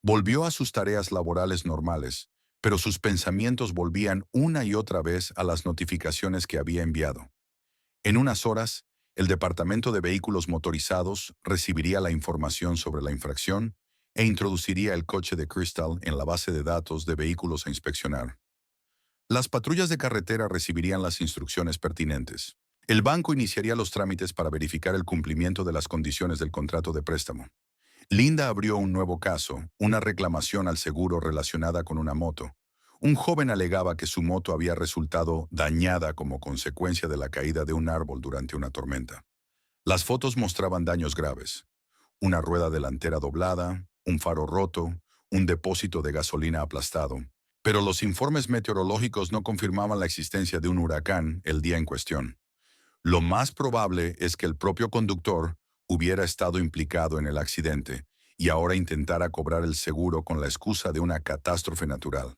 Volvió a sus tareas laborales normales, pero sus pensamientos volvían una y otra vez a las notificaciones que había enviado. En unas horas, el Departamento de Vehículos Motorizados recibiría la información sobre la infracción e introduciría el coche de Crystal en la base de datos de vehículos a inspeccionar. Las patrullas de carretera recibirían las instrucciones pertinentes. El banco iniciaría los trámites para verificar el cumplimiento de las condiciones del contrato de préstamo. Linda abrió un nuevo caso, una reclamación al seguro relacionada con una moto. Un joven alegaba que su moto había resultado dañada como consecuencia de la caída de un árbol durante una tormenta. Las fotos mostraban daños graves: una rueda delantera doblada, un faro roto, un depósito de gasolina aplastado. Pero los informes meteorológicos no confirmaban la existencia de un huracán el día en cuestión. Lo más probable es que el propio conductor hubiera estado implicado en el accidente y ahora intentara cobrar el seguro con la excusa de una catástrofe natural.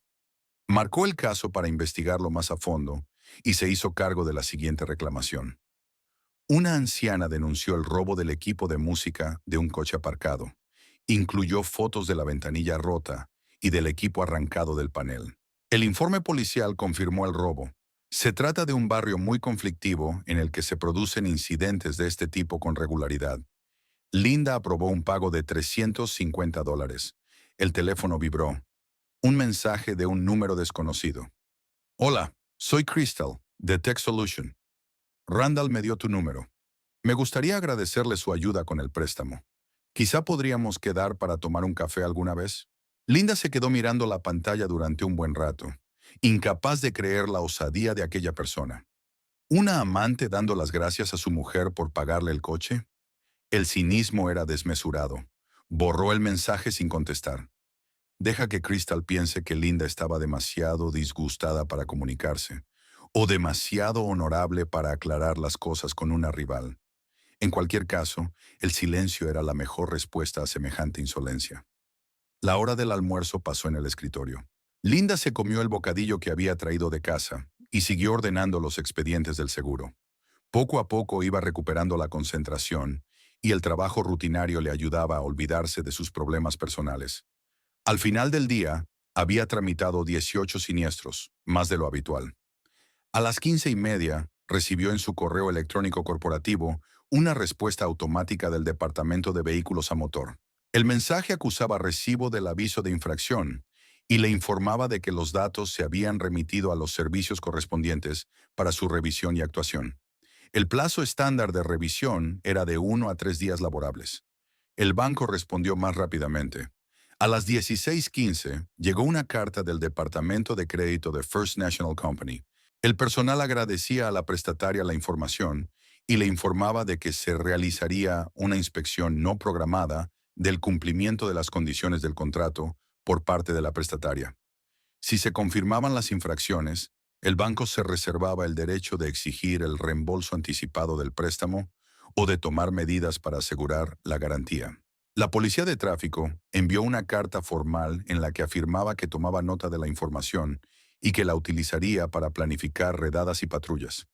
Marcó el caso para investigarlo más a fondo y se hizo cargo de la siguiente reclamación. Una anciana denunció el robo del equipo de música de un coche aparcado. Incluyó fotos de la ventanilla rota y del equipo arrancado del panel. El informe policial confirmó el robo. Se trata de un barrio muy conflictivo en el que se producen incidentes de este tipo con regularidad. Linda aprobó un pago de $350. El teléfono vibró. Un mensaje de un número desconocido. Hola, soy Crystal, de Tech Solution. Randall me dio tu número. Me gustaría agradecerle su ayuda con el préstamo. Quizá podríamos quedar para tomar un café alguna vez. Linda se quedó mirando la pantalla durante un buen rato, incapaz de creer la osadía de aquella persona. ¿Una amante dando las gracias a su mujer por pagarle el coche? El cinismo era desmesurado. Borró el mensaje sin contestar. Deja que Crystal piense que Linda estaba demasiado disgustada para comunicarse, o demasiado honorable para aclarar las cosas con una rival. En cualquier caso, el silencio era la mejor respuesta a semejante insolencia. La hora del almuerzo pasó en el escritorio. Linda se comió el bocadillo que había traído de casa y siguió ordenando los expedientes del seguro. Poco a poco iba recuperando la concentración y el trabajo rutinario le ayudaba a olvidarse de sus problemas personales. Al final del día, había tramitado 18 siniestros, más de lo habitual. A las 15:30, recibió en su correo electrónico corporativo una respuesta automática del Departamento de Vehículos a Motor. El mensaje acusaba recibo del aviso de infracción y le informaba de que los datos se habían remitido a los servicios correspondientes para su revisión y actuación. El plazo estándar de revisión era de 1 a 3 días laborables. El banco respondió más rápidamente. A las 16:15 llegó una carta del Departamento de Crédito de First National Company. El personal agradecía a la prestataria la información y le informaba de que se realizaría una inspección no programada del cumplimiento de las condiciones del contrato por parte de la prestataria. Si se confirmaban las infracciones, el banco se reservaba el derecho de exigir el reembolso anticipado del préstamo o de tomar medidas para asegurar la garantía. La policía de tráfico envió una carta formal en la que afirmaba que tomaba nota de la información y que la utilizaría para planificar redadas y patrullas.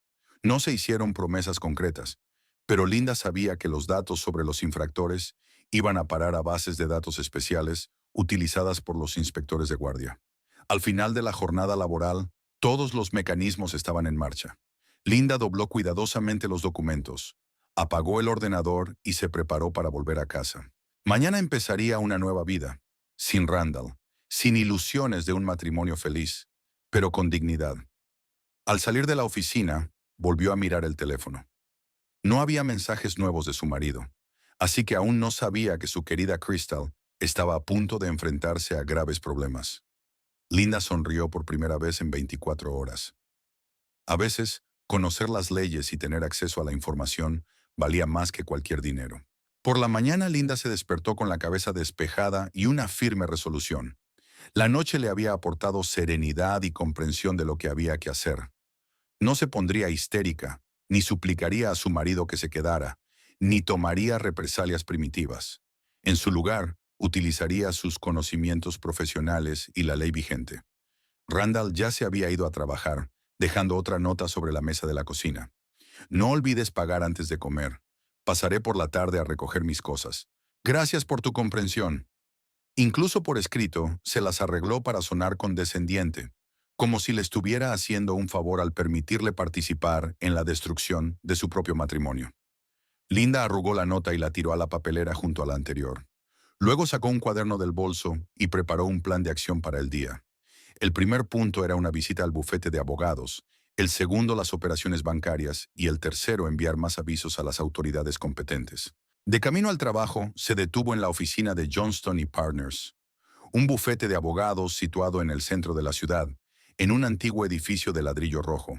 No se hicieron promesas concretas, pero Linda sabía que los datos sobre los infractores iban a parar a bases de datos especiales utilizadas por los inspectores de guardia. Al final de la jornada laboral, todos los mecanismos estaban en marcha. Linda dobló cuidadosamente los documentos, apagó el ordenador y se preparó para volver a casa. Mañana empezaría una nueva vida, sin Randall, sin ilusiones de un matrimonio feliz, pero con dignidad. Al salir de la oficina, volvió a mirar el teléfono. No había mensajes nuevos de su marido, así que aún no sabía que su querida Crystal estaba a punto de enfrentarse a graves problemas. Linda sonrió por primera vez en 24 horas. A veces, conocer las leyes y tener acceso a la información valía más que cualquier dinero. Por la mañana, Linda se despertó con la cabeza despejada y una firme resolución. La noche le había aportado serenidad y comprensión de lo que había que hacer. No se pondría histérica, ni suplicaría a su marido que se quedara, ni tomaría represalias primitivas. En su lugar, utilizaría sus conocimientos profesionales y la ley vigente. Randall ya se había ido a trabajar, dejando otra nota sobre la mesa de la cocina. No olvides pagar antes de comer. Pasaré por la tarde a recoger mis cosas. Gracias por tu comprensión. Incluso por escrito, se las arregló para sonar condescendiente, como si le estuviera haciendo un favor al permitirle participar en la destrucción de su propio matrimonio. Linda arrugó la nota y la tiró a la papelera junto a la anterior. Luego sacó un cuaderno del bolso y preparó un plan de acción para el día. El primer punto era una visita al bufete de abogados, el segundo las operaciones bancarias y el tercero enviar más avisos a las autoridades competentes. De camino al trabajo, se detuvo en la oficina de Johnston y Partners. un bufete de abogados situado en el centro de la ciudad, en un antiguo edificio de ladrillo rojo.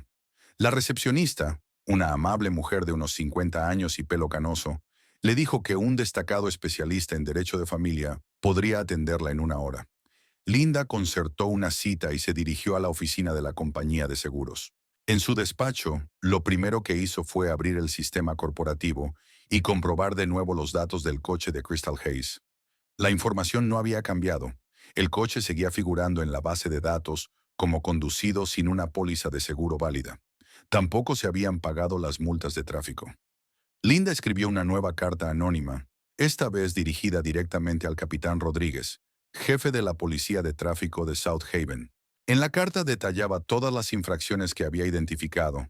La recepcionista, una amable mujer de unos 50 años y pelo canoso, le dijo que un destacado especialista en derecho de familia podría atenderla en una hora. Linda concertó una cita y se dirigió a la oficina de la compañía de seguros. En su despacho, lo primero que hizo fue abrir el sistema corporativo y comprobar de nuevo los datos del coche de Crystal Hayes. La información no había cambiado. El coche seguía figurando en la base de datos como conducido sin una póliza de seguro válida. Tampoco se habían pagado las multas de tráfico. Linda escribió una nueva carta anónima, esta vez dirigida directamente al capitán Rodríguez, jefe de la policía de tráfico de South Haven. En la carta detallaba todas las infracciones que había identificado,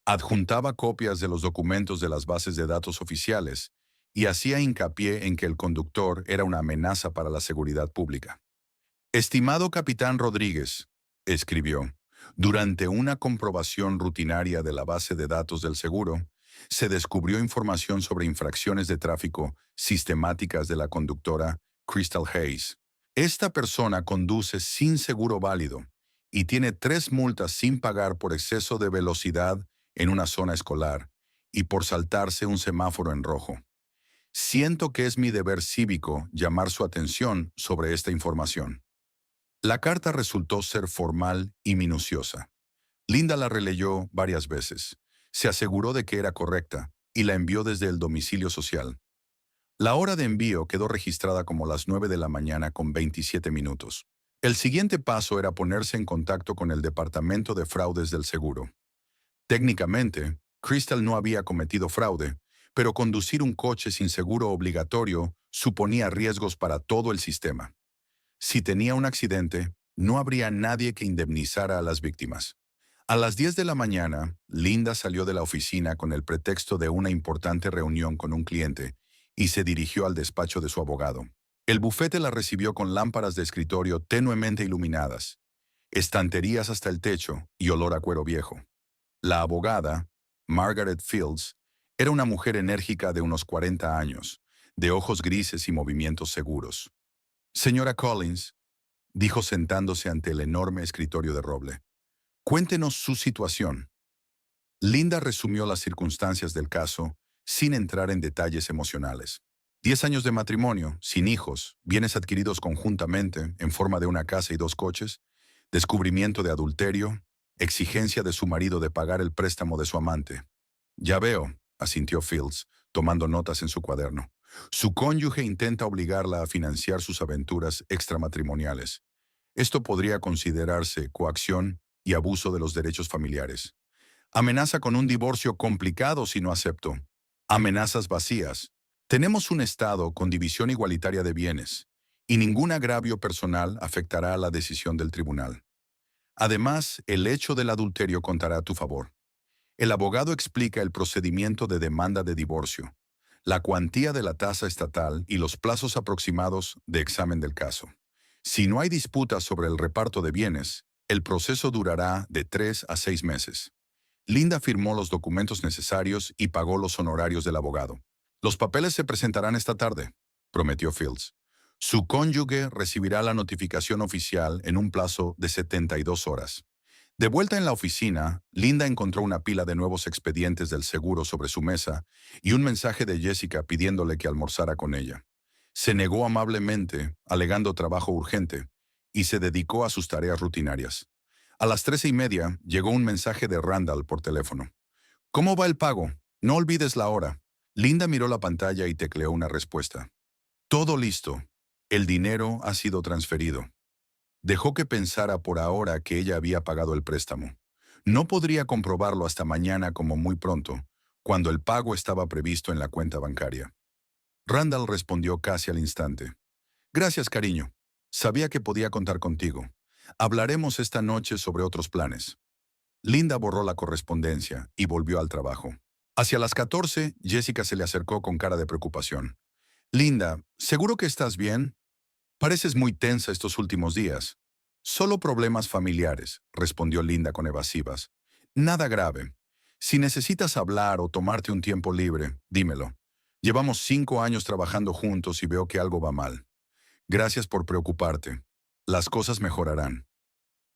adjuntaba copias de los documentos de las bases de datos oficiales y hacía hincapié en que el conductor era una amenaza para la seguridad pública. Estimado capitán Rodríguez, escribió, durante una comprobación rutinaria de la base de datos del seguro, se descubrió información sobre infracciones de tráfico sistemáticas de la conductora Crystal Hayes. Esta persona conduce sin seguro válido y tiene 3 multas sin pagar por exceso de velocidad en una zona escolar y por saltarse un semáforo en rojo. Siento que es mi deber cívico llamar su atención sobre esta información. La carta resultó ser formal y minuciosa. Linda la releyó varias veces. Se aseguró de que era correcta y la envió desde el domicilio social. La hora de envío quedó registrada como las 9 de la mañana con 27 minutos. El siguiente paso era ponerse en contacto con el departamento de fraudes del seguro. Técnicamente, Crystal no había cometido fraude, pero conducir un coche sin seguro obligatorio suponía riesgos para todo el sistema. Si tenía un accidente, no habría nadie que indemnizara a las víctimas. A las 10 de la mañana, Linda salió de la oficina con el pretexto de una importante reunión con un cliente y se dirigió al despacho de su abogado. El bufete la recibió con lámparas de escritorio tenuemente iluminadas, estanterías hasta el techo y olor a cuero viejo. La abogada, Margaret Fields, era una mujer enérgica de unos 40 años, de ojos grises y movimientos seguros. Señora Collins, dijo sentándose ante el enorme escritorio de roble, cuéntenos su situación. Linda resumió las circunstancias del caso sin entrar en detalles emocionales. 10 años de matrimonio, sin hijos, bienes adquiridos conjuntamente en forma de una casa y 2 coches, descubrimiento de adulterio, exigencia de su marido de pagar el préstamo de su amante. Ya veo, asintió Fields, tomando notas en su cuaderno. Su cónyuge intenta obligarla a financiar sus aventuras extramatrimoniales. Esto podría considerarse coacción y abuso de los derechos familiares. Amenaza con un divorcio complicado si no acepto. Amenazas vacías. Tenemos un Estado con división igualitaria de bienes, y ningún agravio personal afectará a la decisión del tribunal. Además, el hecho del adulterio contará a tu favor. El abogado explica el procedimiento de demanda de divorcio, la cuantía de la tasa estatal y los plazos aproximados de examen del caso. Si no hay disputas sobre el reparto de bienes, el proceso durará de 3 a 6 meses. Linda firmó los documentos necesarios y pagó los honorarios del abogado. Los papeles se presentarán esta tarde, prometió Fields. Su cónyuge recibirá la notificación oficial en un plazo de 72 horas. De vuelta en la oficina, Linda encontró una pila de nuevos expedientes del seguro sobre su mesa y un mensaje de Jessica pidiéndole que almorzara con ella. Se negó amablemente, alegando trabajo urgente, y se dedicó a sus tareas rutinarias. A las 13:30 llegó un mensaje de Randall por teléfono. ¿Cómo va el pago? No olvides la hora. Linda miró la pantalla y tecleó una respuesta. Todo listo. El dinero ha sido transferido. Dejó que pensara por ahora que ella había pagado el préstamo. No podría comprobarlo hasta mañana como muy pronto, cuando el pago estaba previsto en la cuenta bancaria. Randall respondió casi al instante. Gracias, cariño. Sabía que podía contar contigo. Hablaremos esta noche sobre otros planes. Linda borró la correspondencia y volvió al trabajo. Hacia las 14, Jessica se le acercó con cara de preocupación. Linda, ¿seguro que estás bien? Pareces muy tensa estos últimos días. Solo problemas familiares, respondió Linda con evasivas. Nada grave. Si necesitas hablar o tomarte un tiempo libre, dímelo. Llevamos 5 años trabajando juntos y veo que algo va mal. Gracias por preocuparte. Las cosas mejorarán.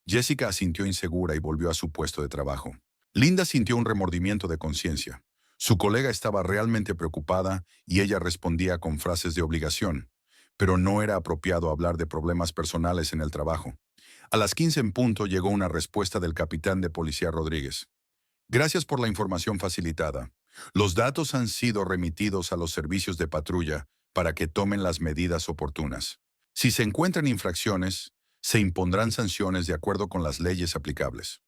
Jessica asintió insegura y volvió a su puesto de trabajo. Linda sintió un remordimiento de conciencia. Su colega estaba realmente preocupada y ella respondía con frases de obligación, pero no era apropiado hablar de problemas personales en el trabajo. A las 15 en punto llegó una respuesta del capitán de policía Rodríguez. Gracias por la información facilitada. Los datos han sido remitidos a los servicios de patrulla para que tomen las medidas oportunas. Si se encuentran infracciones, se impondrán sanciones de acuerdo con las leyes aplicables.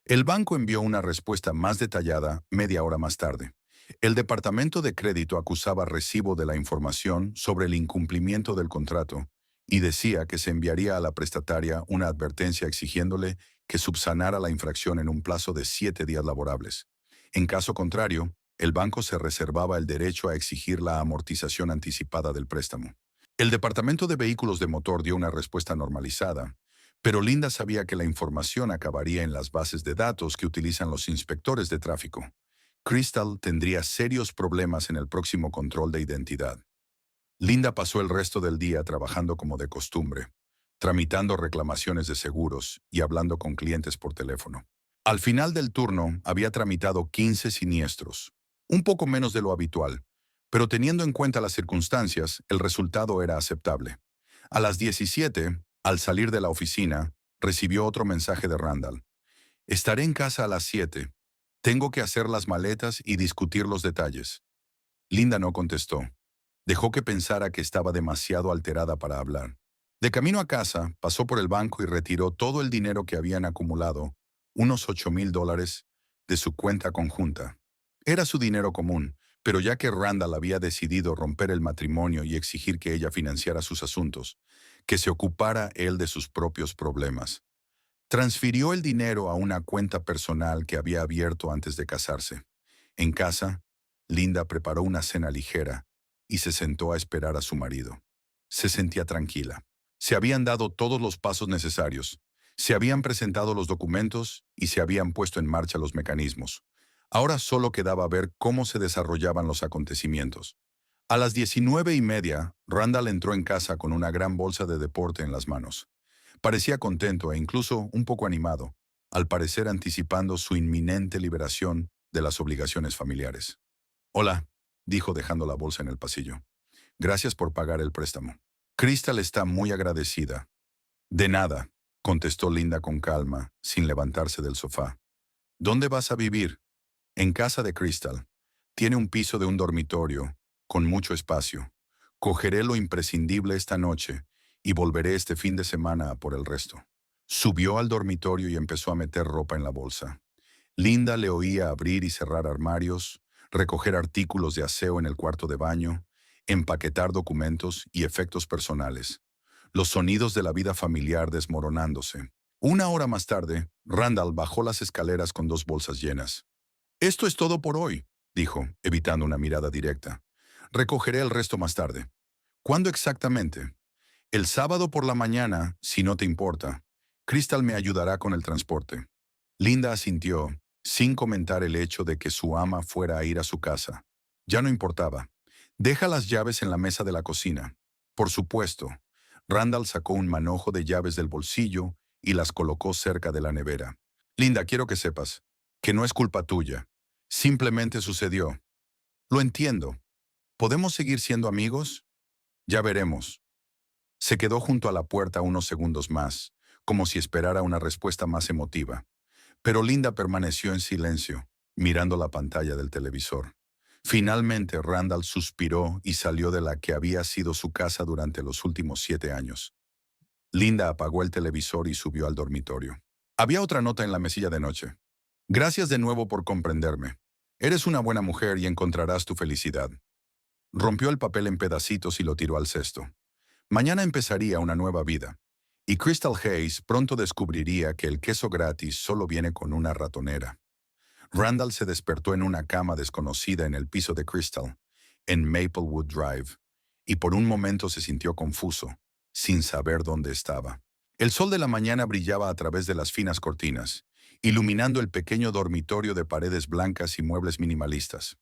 El banco envió una respuesta más detallada media hora más tarde. El departamento de crédito acusaba recibo de la información sobre el incumplimiento del contrato y decía que se enviaría a la prestataria una advertencia exigiéndole que subsanara la infracción en un plazo de 7 días laborables. En caso contrario, el banco se reservaba el derecho a exigir la amortización anticipada del préstamo. El departamento de vehículos de motor dio una respuesta normalizada, pero Linda sabía que la información acabaría en las bases de datos que utilizan los inspectores de tráfico. Crystal tendría serios problemas en el próximo control de identidad. Linda pasó el resto del día trabajando como de costumbre, tramitando reclamaciones de seguros y hablando con clientes por teléfono. Al final del turno, había tramitado 15 siniestros, un poco menos de lo habitual, pero teniendo en cuenta las circunstancias, el resultado era aceptable. A las 17, al salir de la oficina, recibió otro mensaje de Randall. Estaré en casa a las 7. Tengo que hacer las maletas y discutir los detalles. Linda no contestó. Dejó que pensara que estaba demasiado alterada para hablar. De camino a casa, pasó por el banco y retiró todo el dinero que habían acumulado, unos $8,000, de su cuenta conjunta. Era su dinero común, pero ya que Randall había decidido romper el matrimonio y exigir que ella financiara sus asuntos, que se ocupara él de sus propios problemas. Transfirió el dinero a una cuenta personal que había abierto antes de casarse. En casa, Linda preparó una cena ligera y se sentó a esperar a su marido. Se sentía tranquila. Se habían dado todos los pasos necesarios. Se habían presentado los documentos y se habían puesto en marcha los mecanismos. Ahora solo quedaba ver cómo se desarrollaban los acontecimientos. A las 19:30, Randall entró en casa con una gran bolsa de deporte en las manos. Parecía contento e incluso un poco animado, al parecer anticipando su inminente liberación de las obligaciones familiares. Hola, dijo dejando la bolsa en el pasillo. Gracias por pagar el préstamo. Crystal está muy agradecida. De nada, contestó Linda con calma, sin levantarse del sofá. ¿Dónde vas a vivir? En casa de Crystal. Tiene un piso de un dormitorio, con mucho espacio. Cogeré lo imprescindible esta noche y volveré este fin de semana a por el resto. Subió al dormitorio y empezó a meter ropa en la bolsa. Linda le oía abrir y cerrar armarios, recoger artículos de aseo en el cuarto de baño, empaquetar documentos y efectos personales. Los sonidos de la vida familiar desmoronándose. Una hora más tarde, Randall bajó las escaleras con 2 bolsas llenas. Esto es todo por hoy, dijo, evitando una mirada directa. Recogeré el resto más tarde. ¿Cuándo exactamente? El sábado por la mañana, si no te importa. Crystal me ayudará con el transporte. Linda asintió, sin comentar el hecho de que su ama fuera a ir a su casa. Ya no importaba. Deja las llaves en la mesa de la cocina. Por supuesto. Randall sacó un manojo de llaves del bolsillo y las colocó cerca de la nevera. Linda, quiero que sepas que no es culpa tuya. Simplemente sucedió. Lo entiendo. ¿Podemos seguir siendo amigos? Ya veremos. Se quedó junto a la puerta unos segundos más, como si esperara una respuesta más emotiva. Pero Linda permaneció en silencio, mirando la pantalla del televisor. Finalmente Randall suspiró y salió de la que había sido su casa durante los últimos 7 años. Linda apagó el televisor y subió al dormitorio. Había otra nota en la mesilla de noche. Gracias de nuevo por comprenderme. Eres una buena mujer y encontrarás tu felicidad. Rompió el papel en pedacitos y lo tiró al cesto. Mañana empezaría una nueva vida. Y Crystal Hayes pronto descubriría que el queso gratis solo viene con una ratonera. Randall se despertó en una cama desconocida en el piso de Crystal, en Maplewood Drive, y por un momento se sintió confuso, sin saber dónde estaba. El sol de la mañana brillaba a través de las finas cortinas, iluminando el pequeño dormitorio de paredes blancas y muebles minimalistas.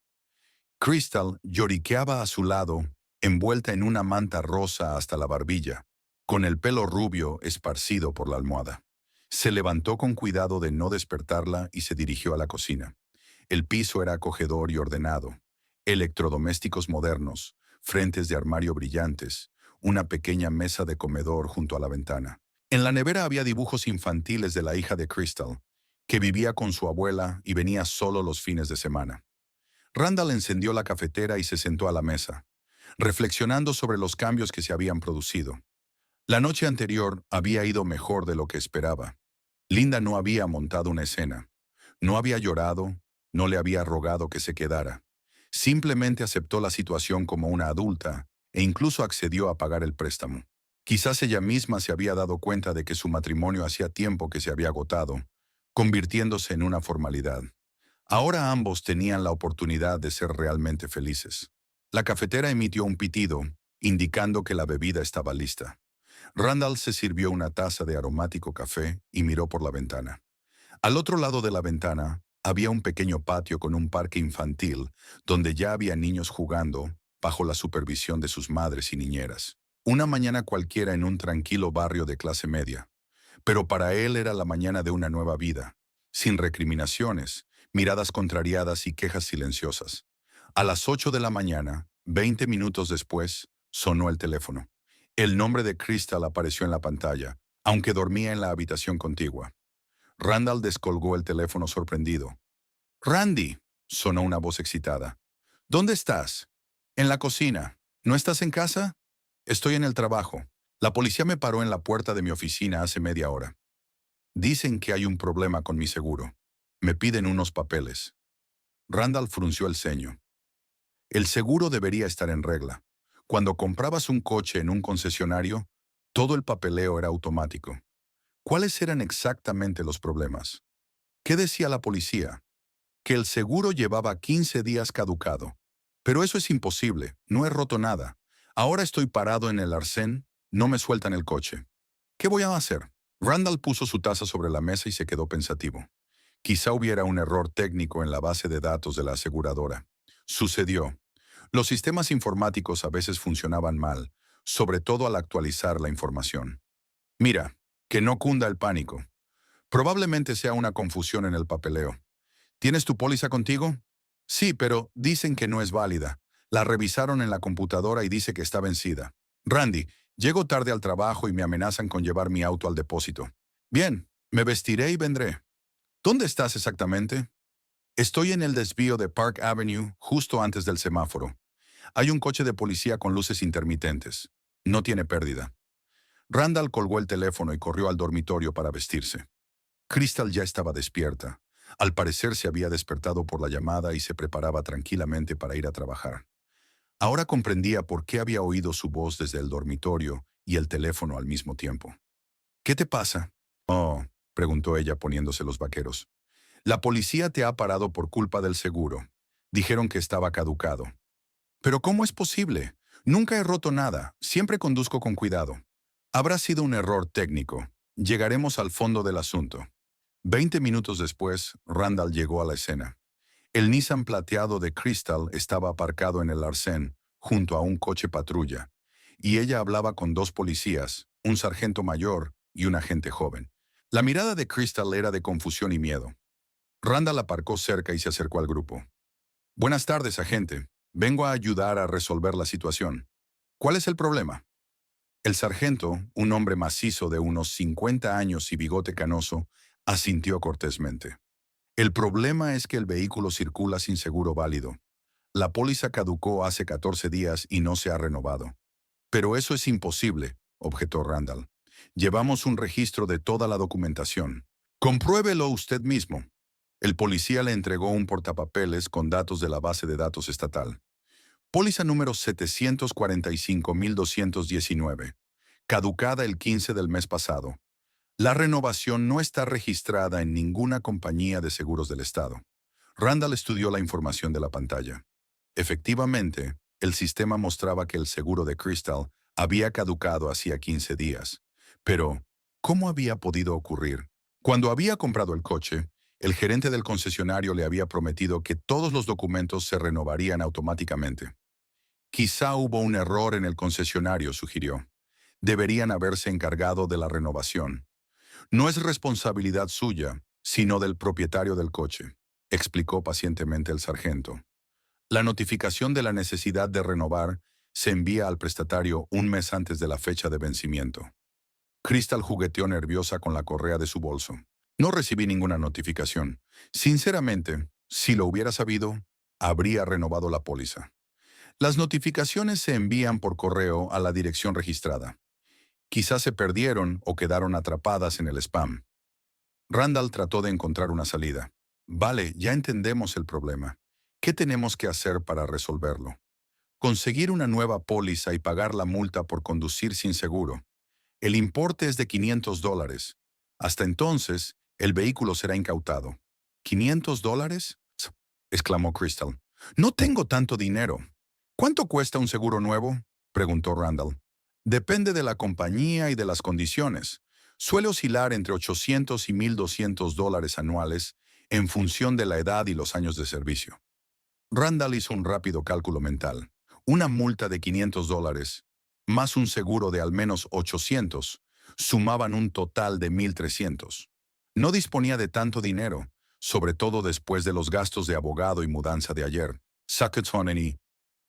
Crystal lloriqueaba a su lado, envuelta en una manta rosa hasta la barbilla, con el pelo rubio esparcido por la almohada. Se levantó con cuidado de no despertarla y se dirigió a la cocina. El piso era acogedor y ordenado. Electrodomésticos modernos, frentes de armario brillantes, una pequeña mesa de comedor junto a la ventana. En la nevera había dibujos infantiles de la hija de Crystal, que vivía con su abuela y venía solo los fines de semana. Randall encendió la cafetera y se sentó a la mesa, reflexionando sobre los cambios que se habían producido. La noche anterior había ido mejor de lo que esperaba. Linda no había montado una escena. No había llorado, no le había rogado que se quedara. Simplemente aceptó la situación como una adulta e incluso accedió a pagar el préstamo. Quizás ella misma se había dado cuenta de que su matrimonio hacía tiempo que se había agotado, convirtiéndose en una formalidad. Ahora ambos tenían la oportunidad de ser realmente felices. La cafetera emitió un pitido, indicando que la bebida estaba lista. Randall se sirvió una taza de aromático café y miró por la ventana. Al otro lado de la ventana había un pequeño patio con un parque infantil donde ya había niños jugando bajo la supervisión de sus madres y niñeras. Una mañana cualquiera en un tranquilo barrio de clase media. Pero para él era la mañana de una nueva vida, sin recriminaciones, miradas contrariadas y quejas silenciosas. A las 8 de la mañana, 20 minutos después, sonó el teléfono. El nombre de Crystal apareció en la pantalla, aunque dormía en la habitación contigua. Randall descolgó el teléfono sorprendido. «Randy», sonó una voz excitada. «¿Dónde estás?» «En la cocina. ¿No estás en casa?» «Estoy en el trabajo. La policía me paró en la puerta de mi oficina hace media hora. Dicen que hay un problema con mi seguro. Me piden unos papeles». Randall frunció el ceño. El seguro debería estar en regla. Cuando comprabas un coche en un concesionario, todo el papeleo era automático. ¿Cuáles eran exactamente los problemas? ¿Qué decía la policía? Que el seguro llevaba 15 días caducado. Pero eso es imposible, no he roto nada. Ahora estoy parado en el arcén, no me sueltan el coche. ¿Qué voy a hacer? Randall puso su taza sobre la mesa y se quedó pensativo. Quizá hubiera un error técnico en la base de datos de la aseguradora. Sucedió. Los sistemas informáticos a veces funcionaban mal, sobre todo al actualizar la información. Mira, que no cunda el pánico. Probablemente sea una confusión en el papeleo. ¿Tienes tu póliza contigo? Sí, pero dicen que no es válida. La revisaron en la computadora y dice que está vencida. Randy, llego tarde al trabajo y me amenazan con llevar mi auto al depósito. Bien, me vestiré y vendré. ¿Dónde estás exactamente? Estoy en el desvío de Park Avenue, justo antes del semáforo. Hay un coche de policía con luces intermitentes. No tiene pérdida. Randall colgó el teléfono y corrió al dormitorio para vestirse. Crystal ya estaba despierta. Al parecer se había despertado por la llamada y se preparaba tranquilamente para ir a trabajar. Ahora comprendía por qué había oído su voz desde el dormitorio y el teléfono al mismo tiempo. ¿Qué te pasa? Oh, preguntó ella poniéndose los vaqueros. La policía te ha parado por culpa del seguro. Dijeron que estaba caducado. ¿Pero cómo es posible? Nunca he roto nada. Siempre conduzco con cuidado. Habrá sido un error técnico. Llegaremos al fondo del asunto. 20 minutos después, Randall llegó a la escena. El Nissan plateado de Crystal estaba aparcado en el arcén, junto a un coche patrulla, y ella hablaba con dos policías, un sargento mayor y un agente joven. La mirada de Crystal era de confusión y miedo. Randall aparcó cerca y se acercó al grupo. «Buenas tardes, agente. Vengo a ayudar a resolver la situación. ¿Cuál es el problema?» El sargento, un hombre macizo de unos 50 años y bigote canoso, asintió cortésmente. «El problema es que el vehículo circula sin seguro válido. La póliza caducó hace 14 días y no se ha renovado». «Pero eso es imposible», objetó Randall. «Llevamos un registro de toda la documentación. Compruébelo usted mismo». El policía le entregó un portapapeles con datos de la base de datos estatal. Póliza número 745.219. Caducada el 15 del mes pasado. La renovación no está registrada en ninguna compañía de seguros del estado. Randall estudió la información de la pantalla. Efectivamente, el sistema mostraba que el seguro de Crystal había caducado hacía 15 días. Pero, ¿cómo había podido ocurrir? Cuando había comprado el coche, el gerente del concesionario le había prometido que todos los documentos se renovarían automáticamente. Quizá hubo un error en el concesionario, sugirió. Deberían haberse encargado de la renovación. No es responsabilidad suya, sino del propietario del coche, explicó pacientemente el sargento. La notificación de la necesidad de renovar se envía al prestatario un mes antes de la fecha de vencimiento. Crystal jugueteó nerviosa con la correa de su bolso. No recibí ninguna notificación. Sinceramente, si lo hubiera sabido, habría renovado la póliza. Las notificaciones se envían por correo a la dirección registrada. Quizás se perdieron o quedaron atrapadas en el spam. Randall trató de encontrar una salida. Vale, ya entendemos el problema. ¿Qué tenemos que hacer para resolverlo? Conseguir una nueva póliza y pagar la multa por conducir sin seguro. El importe es de $500. Hasta entonces, el vehículo será incautado. ¿$500? Exclamó Crystal. No tengo tanto dinero. ¿Cuánto cuesta un seguro nuevo? Preguntó Randall. Depende de la compañía y de las condiciones. Suele oscilar entre $800 y $1,200 anuales en función de la edad y los años de servicio. Randall hizo un rápido cálculo mental. Una multa de $500 más un seguro de al menos 800 sumaban un total de 1,300. No disponía de tanto dinero, sobre todo después de los gastos de abogado y mudanza de ayer.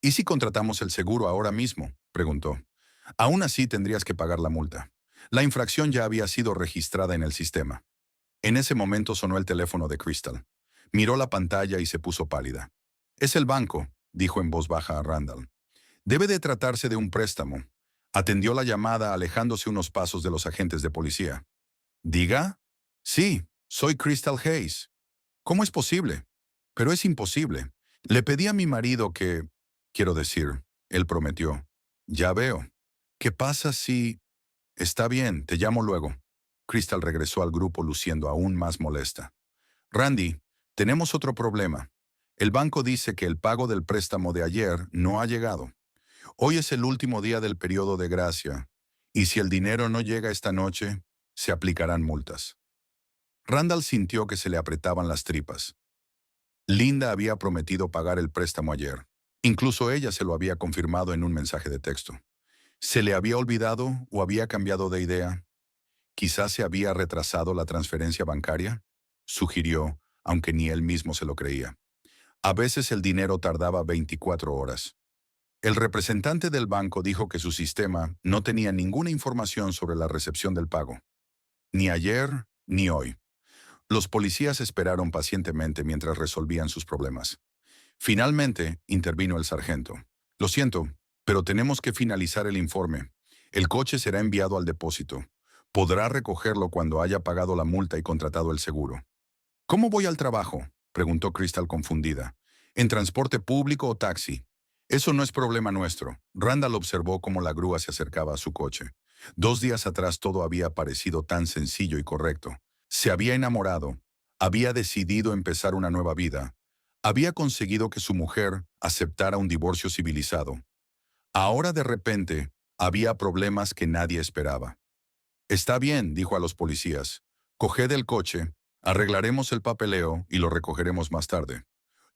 ¿Y si contratamos el seguro ahora mismo? Preguntó. Aún así tendrías que pagar la multa. La infracción ya había sido registrada en el sistema. En ese momento sonó el teléfono de Crystal. Miró la pantalla y se puso pálida. Es el banco, dijo en voz baja a Randall. Debe de tratarse de un préstamo. Atendió la llamada alejándose unos pasos de los agentes de policía. ¿Diga? Sí, soy Crystal Hayes. ¿Cómo es posible? Pero es imposible. Le pedí a mi marido que... Quiero decir, él prometió. Ya veo. ¿Qué pasa si... Está bien, te llamo luego. Crystal regresó al grupo luciendo aún más molesta. Randy, tenemos otro problema. El banco dice que el pago del préstamo de ayer no ha llegado. Hoy es el último día del periodo de gracia, y si el dinero no llega esta noche, se aplicarán multas. Randall sintió que se le apretaban las tripas. Linda había prometido pagar el préstamo ayer. Incluso ella se lo había confirmado en un mensaje de texto. ¿Se le había olvidado o había cambiado de idea? ¿Quizás se había retrasado la transferencia bancaria? Sugirió, aunque ni él mismo se lo creía. A veces el dinero tardaba 24 horas. El representante del banco dijo que su sistema no tenía ninguna información sobre la recepción del pago. Ni ayer, ni hoy. Los policías esperaron pacientemente mientras resolvían sus problemas. Finalmente, intervino el sargento. Lo siento, pero tenemos que finalizar el informe. El coche será enviado al depósito. Podrá recogerlo cuando haya pagado la multa y contratado el seguro. ¿Cómo voy al trabajo?, preguntó Crystal confundida. ¿En transporte público o taxi? Eso no es problema nuestro. Randall observó cómo la grúa se acercaba a su coche. 2 días atrás todo había parecido tan sencillo y correcto. Se había enamorado. Había decidido empezar una nueva vida. Había conseguido que su mujer aceptara un divorcio civilizado. Ahora de repente, había problemas que nadie esperaba. Está bien, dijo a los policías. Coged el coche, arreglaremos el papeleo y lo recogeremos más tarde.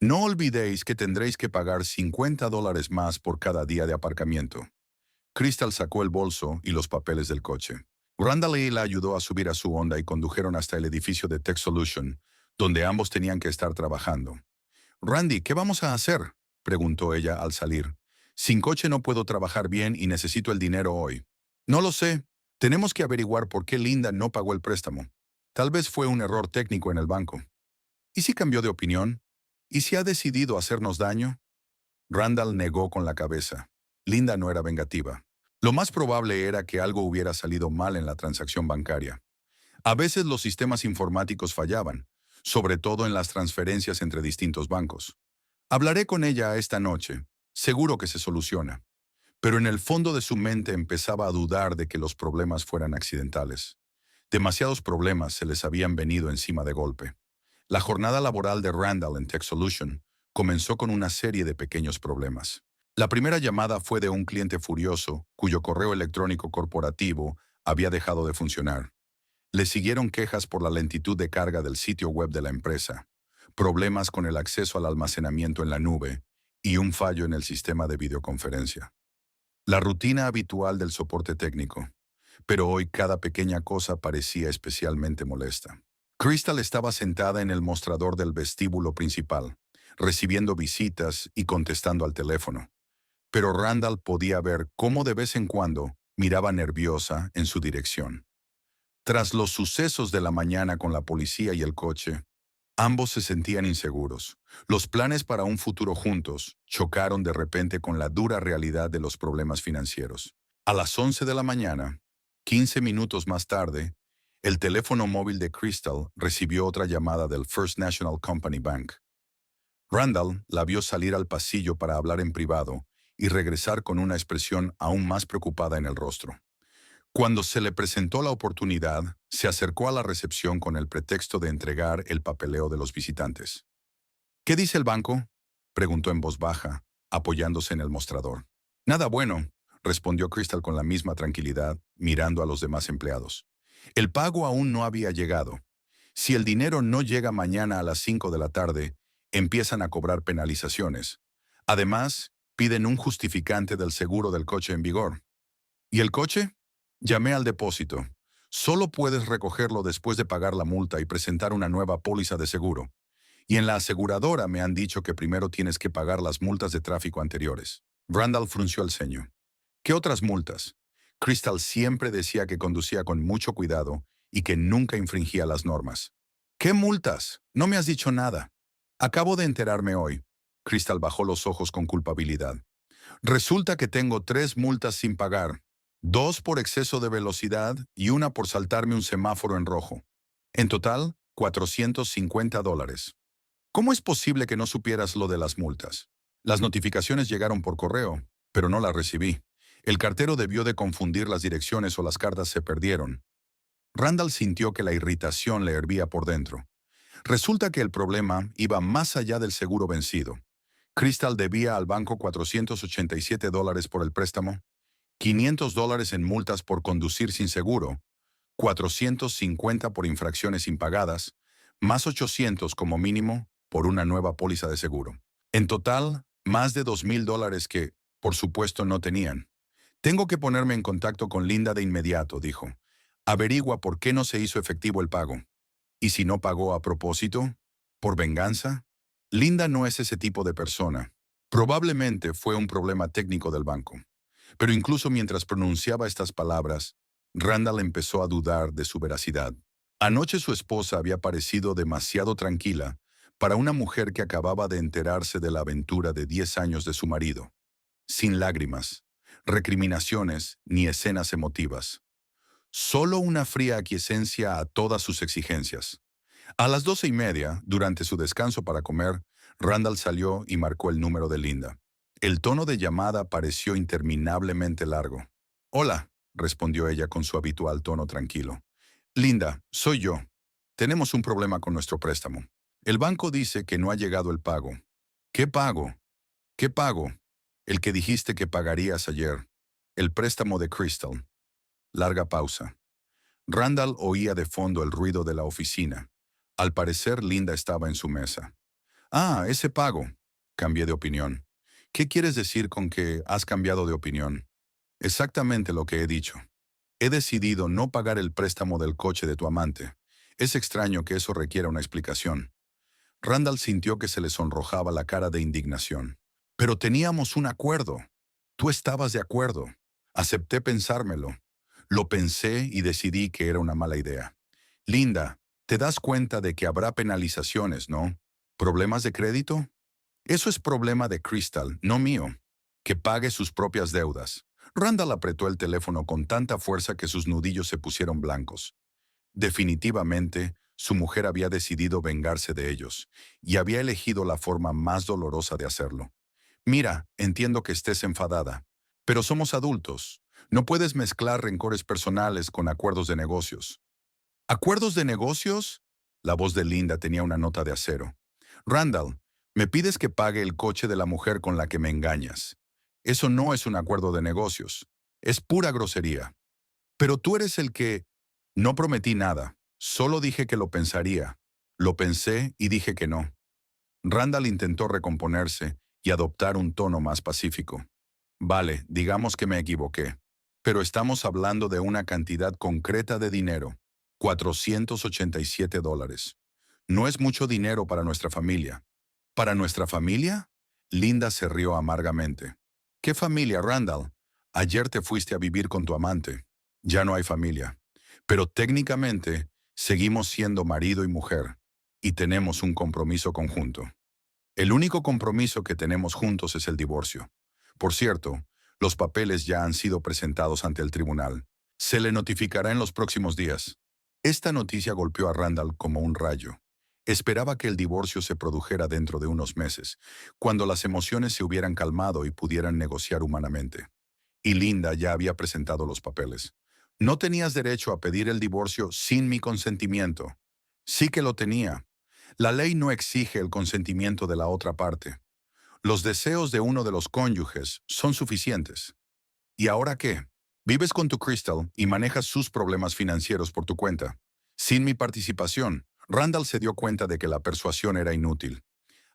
No olvidéis que tendréis que pagar $50 más por cada día de aparcamiento. Crystal sacó el bolso y los papeles del coche. Randall la ayudó a subir a su Honda y condujeron hasta el edificio de Tech Solution, donde ambos tenían que estar trabajando. Randy, ¿qué vamos a hacer?, preguntó ella al salir. Sin coche no puedo trabajar bien y necesito el dinero hoy. No lo sé. Tenemos que averiguar por qué Linda no pagó el préstamo. Tal vez fue un error técnico en el banco. ¿Y si cambió de opinión? ¿Y si ha decidido hacernos daño? Randall negó con la cabeza. Linda no era vengativa. Lo más probable era que algo hubiera salido mal en la transacción bancaria. A veces los sistemas informáticos fallaban, sobre todo en las transferencias entre distintos bancos. Hablaré con ella esta noche. Seguro que se soluciona. Pero en el fondo de su mente empezaba a dudar de que los problemas fueran accidentales. Demasiados problemas se les habían venido encima de golpe. La jornada laboral de Randall en Tech Solution comenzó con una serie de pequeños problemas. La primera llamada fue de un cliente furioso cuyo correo electrónico corporativo había dejado de funcionar. Le siguieron quejas por la lentitud de carga del sitio web de la empresa, problemas con el acceso al almacenamiento en la nube y un fallo en el sistema de videoconferencia. La rutina habitual del soporte técnico, pero hoy cada pequeña cosa parecía especialmente molesta. Crystal estaba sentada en el mostrador del vestíbulo principal, recibiendo visitas y contestando al teléfono, pero Randall podía ver cómo de vez en cuando miraba nerviosa en su dirección. Tras los sucesos de la mañana con la policía y el coche, ambos se sentían inseguros. Los planes para un futuro juntos chocaron de repente con la dura realidad de los problemas financieros. A las 11 de la mañana, 15 minutos más tarde, el teléfono móvil de Crystal recibió otra llamada del First National Company Bank. Randall la vio salir al pasillo para hablar en privado y regresar con una expresión aún más preocupada en el rostro. Cuando se le presentó la oportunidad, se acercó a la recepción con el pretexto de entregar el papeleo de los visitantes. ¿Qué dice el banco?, preguntó en voz baja, apoyándose en el mostrador. Nada bueno, respondió Crystal con la misma tranquilidad, mirando a los demás empleados. El pago aún no había llegado. Si el dinero no llega mañana a las 5 de la tarde, empiezan a cobrar penalizaciones. Además, piden un justificante del seguro del coche en vigor. ¿Y el coche? Llamé al depósito. Solo puedes recogerlo después de pagar la multa y presentar una nueva póliza de seguro. Y en la aseguradora me han dicho que primero tienes que pagar las multas de tráfico anteriores. Randall frunció el ceño. ¿Qué otras multas? Crystal siempre decía que conducía con mucho cuidado y que nunca infringía las normas. ¿Qué multas? No me has dicho nada. Acabo de enterarme hoy. Crystal bajó los ojos con culpabilidad. Resulta que tengo 3 multas sin pagar, 2 por exceso de velocidad y una por saltarme un semáforo en rojo. En total, $450. ¿Cómo es posible que no supieras lo de las multas? Las notificaciones llegaron por correo, pero no las recibí. El cartero debió de confundir las direcciones o las cartas se perdieron. Randall sintió que la irritación le hervía por dentro. Resulta que el problema iba más allá del seguro vencido. Crystal debía al banco $487 por el préstamo, $500 en multas por conducir sin seguro, 450 por infracciones impagadas, más 800 como mínimo por una nueva póliza de seguro. En total, más de $2,000 que, por supuesto, no tenían. Tengo que ponerme en contacto con Linda de inmediato, dijo. Averigua por qué no se hizo efectivo el pago. ¿Y si no pagó a propósito? ¿Por venganza? Linda no es ese tipo de persona. Probablemente fue un problema técnico del banco. Pero incluso mientras pronunciaba estas palabras, Randall empezó a dudar de su veracidad. Anoche su esposa había parecido demasiado tranquila para una mujer que acababa de enterarse de la aventura de 10 años de su marido. Sin lágrimas, recriminaciones ni escenas emotivas. Solo una fría aquiescencia a todas sus exigencias. A las 12:30, durante su descanso para comer, Randall salió y marcó el número de Linda. El tono de llamada pareció interminablemente largo. Hola, respondió ella con su habitual tono tranquilo. Linda, soy yo. Tenemos un problema con nuestro préstamo. El banco dice que no ha llegado el pago. ¿Qué pago? ¿Qué pago? El que dijiste que pagarías ayer. El préstamo de Crystal. Larga pausa. Randall oía de fondo el ruido de la oficina. Al parecer, Linda estaba en su mesa. Ah, ese pago. Cambié de opinión. ¿Qué quieres decir con que has cambiado de opinión? Exactamente lo que he dicho. He decidido no pagar el préstamo del coche de tu amante. Es extraño que eso requiera una explicación. Randall sintió que se le sonrojaba la cara de indignación. Pero teníamos un acuerdo. Tú estabas de acuerdo. Acepté pensármelo. Lo pensé y decidí que era una mala idea. Linda, te das cuenta de que habrá penalizaciones, ¿no? ¿Problemas de crédito? Eso es problema de Crystal, no mío. Que pague sus propias deudas. Randall apretó el teléfono con tanta fuerza que sus nudillos se pusieron blancos. Definitivamente, su mujer había decidido vengarse de ellos, y había elegido la forma más dolorosa de hacerlo. Mira, entiendo que estés enfadada, pero somos adultos. No puedes mezclar rencores personales con acuerdos de negocios. ¿Acuerdos de negocios? La voz de Linda tenía una nota de acero. Randall, me pides que pague el coche de la mujer con la que me engañas. Eso no es un acuerdo de negocios. Es pura grosería. Pero tú eres el que... No prometí nada. Solo dije que lo pensaría. Lo pensé y dije que no. Randall intentó recomponerse y adoptar un tono más pacífico. Vale, digamos que me equivoqué, pero estamos hablando de una cantidad concreta de dinero, $487. No es mucho dinero para nuestra familia. ¿Para nuestra familia? Linda se rió amargamente. ¿Qué familia, Randall? Ayer te fuiste a vivir con tu amante. Ya no hay familia. Pero técnicamente seguimos siendo marido y mujer, y tenemos un compromiso conjunto. El único compromiso que tenemos juntos es el divorcio. Por cierto, los papeles ya han sido presentados ante el tribunal. Se le notificará en los próximos días. Esta noticia golpeó a Randall como un rayo. Esperaba que el divorcio se produjera dentro de unos meses, cuando las emociones se hubieran calmado y pudieran negociar humanamente. Y Linda ya había presentado los papeles. No tenías derecho a pedir el divorcio sin mi consentimiento. Sí que lo tenía. La ley no exige el consentimiento de la otra parte. Los deseos de uno de los cónyuges son suficientes. ¿Y ahora qué? Vives con tu Crystal y manejas sus problemas financieros por tu cuenta. Sin mi participación, Randall se dio cuenta de que la persuasión era inútil.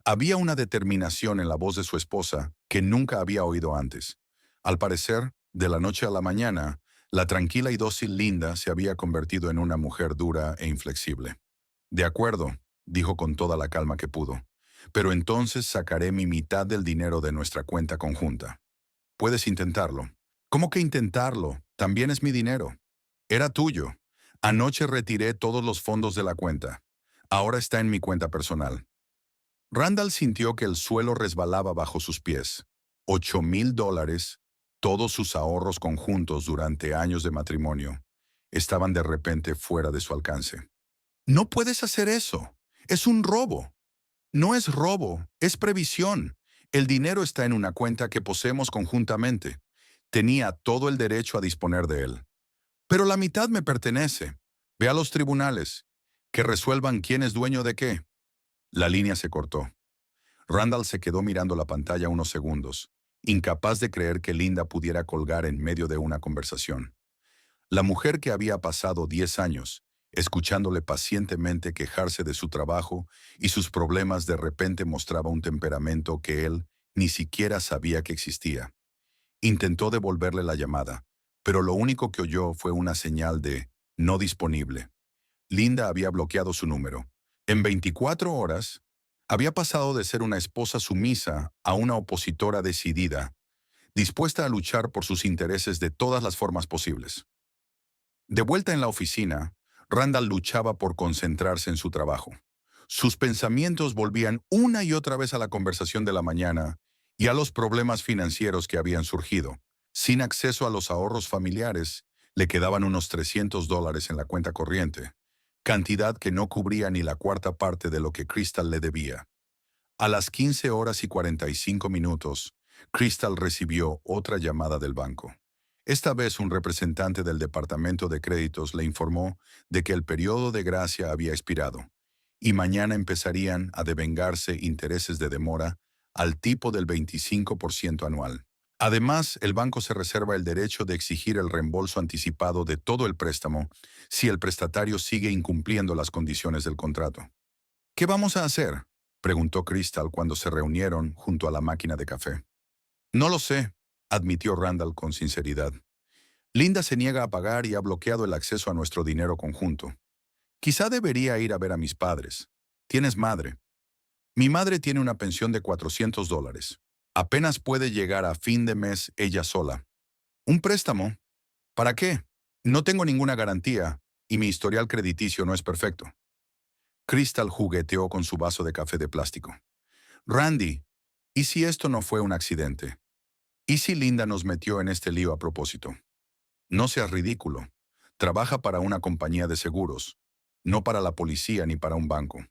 Había una determinación en la voz de su esposa que nunca había oído antes. Al parecer, de la noche a la mañana, la tranquila y dócil Linda se había convertido en una mujer dura e inflexible. De acuerdo, dijo con toda la calma que pudo, pero entonces sacaré mi mitad del dinero de nuestra cuenta conjunta. Puedes intentarlo. ¿Cómo que intentarlo? También es mi dinero. Era tuyo. Anoche retiré todos los fondos de la cuenta. Ahora está en mi cuenta personal. Randall sintió que el suelo resbalaba bajo sus pies. $8,000, todos sus ahorros conjuntos durante años de matrimonio, estaban de repente fuera de su alcance. No puedes hacer eso. Es un robo. No es robo, es previsión. El dinero está en una cuenta que poseemos conjuntamente. Tenía todo el derecho a disponer de él. Pero la mitad me pertenece. Ve a los tribunales. Que resuelvan quién es dueño de qué. La línea se cortó. Randall se quedó mirando la pantalla unos segundos, incapaz de creer que Linda pudiera colgar en medio de una conversación. La mujer que había pasado 10 años, escuchándole pacientemente quejarse de su trabajo y sus problemas, de repente mostraba un temperamento que él ni siquiera sabía que existía. Intentó devolverle la llamada, pero lo único que oyó fue una señal de no disponible. Linda había bloqueado su número. En 24 horas, había pasado de ser una esposa sumisa a una opositora decidida, dispuesta a luchar por sus intereses de todas las formas posibles. De vuelta en la oficina, Randall luchaba por concentrarse en su trabajo. Sus pensamientos volvían una y otra vez a la conversación de la mañana y a los problemas financieros que habían surgido. Sin acceso a los ahorros familiares, le quedaban unos $300 en la cuenta corriente, cantidad que no cubría ni la cuarta parte de lo que Crystal le debía. A las 15:45, Crystal recibió otra llamada del banco. Esta vez un representante del departamento de créditos le informó de que el periodo de gracia había expirado y mañana empezarían a devengarse intereses de demora al tipo del 25% anual. Además, el banco se reserva el derecho de exigir el reembolso anticipado de todo el préstamo si el prestatario sigue incumpliendo las condiciones del contrato. ¿Qué vamos a hacer?, preguntó Crystal cuando se reunieron junto a la máquina de café. No lo sé, admitió Randall con sinceridad. Linda se niega a pagar y ha bloqueado el acceso a nuestro dinero conjunto. Quizá debería ir a ver a mis padres. ¿Tienes madre? Mi madre tiene una pensión de $400. Apenas puede llegar a fin de mes ella sola. ¿Un préstamo? ¿Para qué? No tengo ninguna garantía y mi historial crediticio no es perfecto. Crystal jugueteó con su vaso de café de plástico. Randy, ¿y si esto no fue un accidente? ¿Y si Linda nos metió en este lío a propósito? No seas ridículo. Trabaja para una compañía de seguros, no para la policía ni para un banco.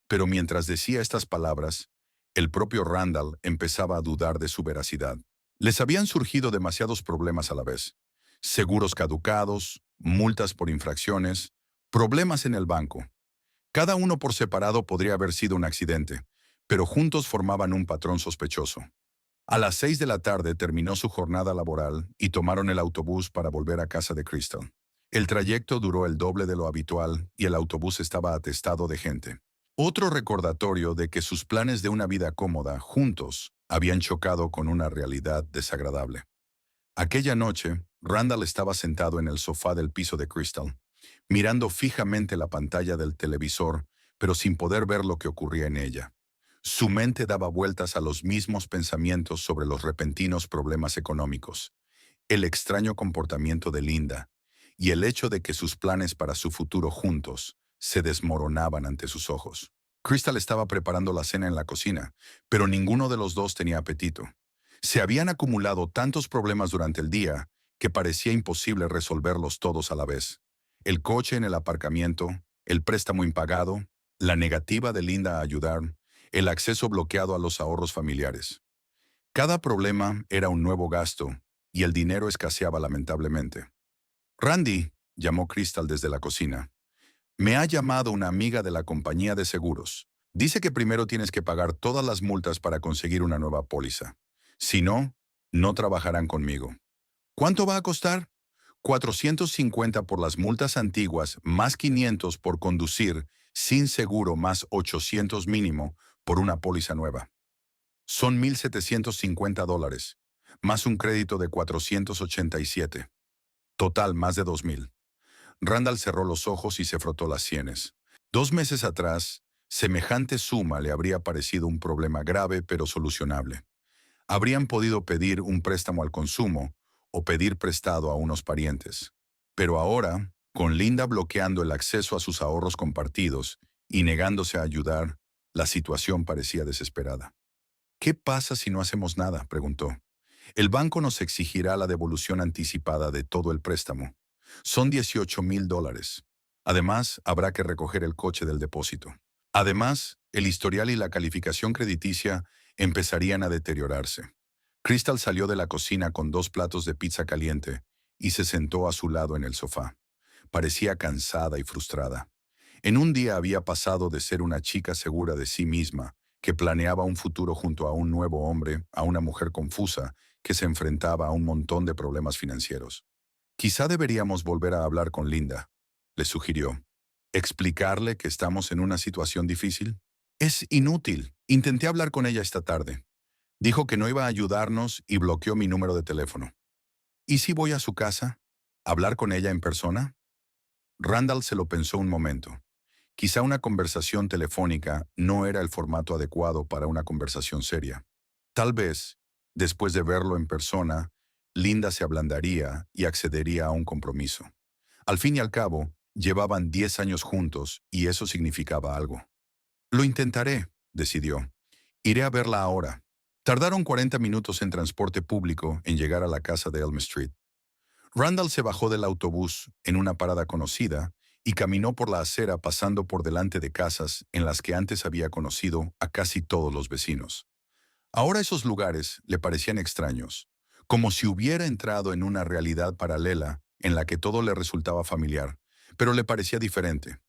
Pero mientras decía estas palabras, el propio Randall empezaba a dudar de su veracidad. Les habían surgido demasiados problemas a la vez. Seguros caducados, multas por infracciones, problemas en el banco. Cada uno por separado podría haber sido un accidente, pero juntos formaban un patrón sospechoso. A las 6 de la tarde terminó su jornada laboral y tomaron el autobús para volver a casa de Crystal. El trayecto duró el doble de lo habitual y el autobús estaba atestado de gente. Otro recordatorio de que sus planes de una vida cómoda, juntos, habían chocado con una realidad desagradable. Aquella noche, Randall estaba sentado en el sofá del piso de Crystal, mirando fijamente la pantalla del televisor, pero sin poder ver lo que ocurría en ella. Su mente daba vueltas a los mismos pensamientos sobre los repentinos problemas económicos, el extraño comportamiento de Linda y el hecho de que sus planes para su futuro juntos se desmoronaban ante sus ojos. Crystal estaba preparando la cena en la cocina, pero ninguno de los dos tenía apetito. Se habían acumulado tantos problemas durante el día que parecía imposible resolverlos todos a la vez. El coche en el aparcamiento, el préstamo impagado, la negativa de Linda a ayudar, el acceso bloqueado a los ahorros familiares. Cada problema era un nuevo gasto y el dinero escaseaba lamentablemente. Randy, llamó Crystal desde la cocina. Me ha llamado una amiga de la compañía de seguros. Dice que primero tienes que pagar todas las multas para conseguir una nueva póliza. Si no, no trabajarán conmigo. ¿Cuánto va a costar? 450 por las multas antiguas, más 500 por conducir sin seguro, más 800 mínimo por una póliza nueva. Son $1,750, más un crédito de 487. Total, más de 2,000. Randall cerró los ojos y se frotó las sienes. 2 meses atrás, semejante suma le habría parecido un problema grave pero solucionable. Habrían podido pedir un préstamo al consumo o pedir prestado a unos parientes. Pero ahora, con Linda bloqueando el acceso a sus ahorros compartidos y negándose a ayudar, la situación parecía desesperada. ¿Qué pasa si no hacemos nada?, preguntó. El banco nos exigirá la devolución anticipada de todo el préstamo. Son $18,000. Además, habrá que recoger el coche del depósito. Además, el historial y la calificación crediticia empezarían a deteriorarse. Crystal salió de la cocina con 2 platos de pizza caliente y se sentó a su lado en el sofá. Parecía cansada y frustrada. En un día había pasado de ser una chica segura de sí misma, que planeaba un futuro junto a un nuevo hombre, a una mujer confusa, que se enfrentaba a un montón de problemas financieros. Quizá deberíamos volver a hablar con Linda, le sugirió. ¿Explicarle que estamos en una situación difícil? Es inútil. Intenté hablar con ella esta tarde. Dijo que no iba a ayudarnos y bloqueó mi número de teléfono. ¿Y si voy a su casa? ¿Hablar con ella en persona? Randall se lo pensó un momento. Quizá una conversación telefónica no era el formato adecuado para una conversación seria. Tal vez, después de verlo en persona, Linda se ablandaría y accedería a un compromiso. Al fin y al cabo, llevaban 10 años juntos y eso significaba algo. Lo intentaré, decidió. Iré a verla ahora. Tardaron 40 minutos en transporte público en llegar a la casa de Elm Street. Randall se bajó del autobús en una parada conocida y caminó por la acera pasando por delante de casas en las que antes había conocido a casi todos los vecinos. Ahora esos lugares le parecían extraños, como si hubiera entrado en una realidad paralela en la que todo le resultaba familiar, pero le parecía diferente.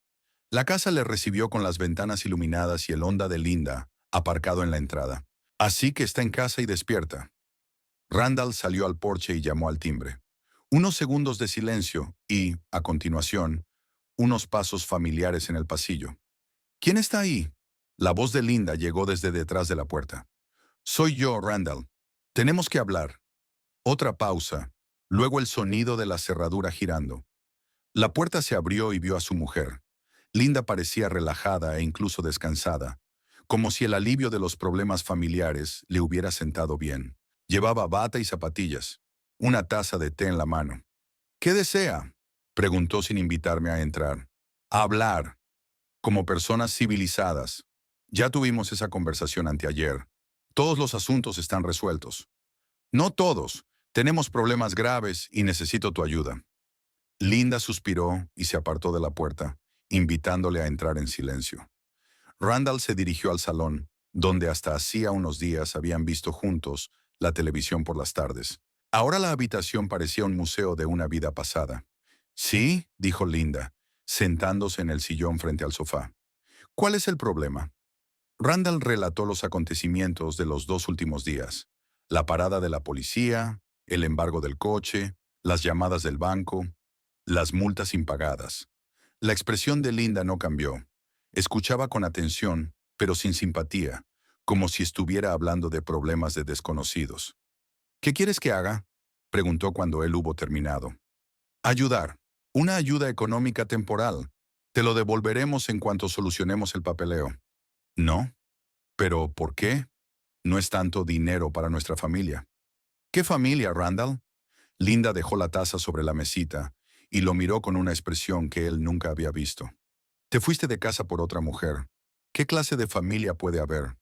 La casa le recibió con las ventanas iluminadas y el Honda de Linda aparcado en la entrada. Así que está en casa y despierta. Randall salió al porche y llamó al timbre. Unos segundos de silencio y, a continuación, unos pasos familiares en el pasillo. ¿Quién está ahí? La voz de Linda llegó desde detrás de la puerta. Soy yo, Randall. Tenemos que hablar. Otra pausa, luego el sonido de la cerradura girando. La puerta se abrió y vio a su mujer. Linda parecía relajada e incluso descansada, como si el alivio de los problemas familiares le hubiera sentado bien. Llevaba bata y zapatillas, una taza de té en la mano. ¿Qué desea?, preguntó sin invitarme a entrar. A hablar, como personas civilizadas. Ya tuvimos esa conversación anteayer. Todos los asuntos están resueltos. No todos. Tenemos problemas graves y necesito tu ayuda. Linda suspiró y se apartó de la puerta, invitándole a entrar en silencio. Randall se dirigió al salón, donde hasta hacía unos días habían visto juntos la televisión por las tardes. Ahora la habitación parecía un museo de una vida pasada. Sí, dijo Linda, sentándose en el sillón frente al sofá. ¿Cuál es el problema? Randall relató los acontecimientos de los 2 últimos días. La parada de la policía, el embargo del coche, las llamadas del banco, las multas impagadas. La expresión de Linda no cambió. Escuchaba con atención, pero sin simpatía, como si estuviera hablando de problemas de desconocidos. ¿Qué quieres que haga?, preguntó cuando él hubo terminado. Ayudar. Una ayuda económica temporal. Te lo devolveremos en cuanto solucionemos el papeleo. No. ¿Pero por qué? No es tanto dinero para nuestra familia. ¿Qué familia, Randall? Linda dejó la taza sobre la mesita y lo miró con una expresión que él nunca había visto. Te fuiste de casa por otra mujer. ¿Qué clase de familia puede haber?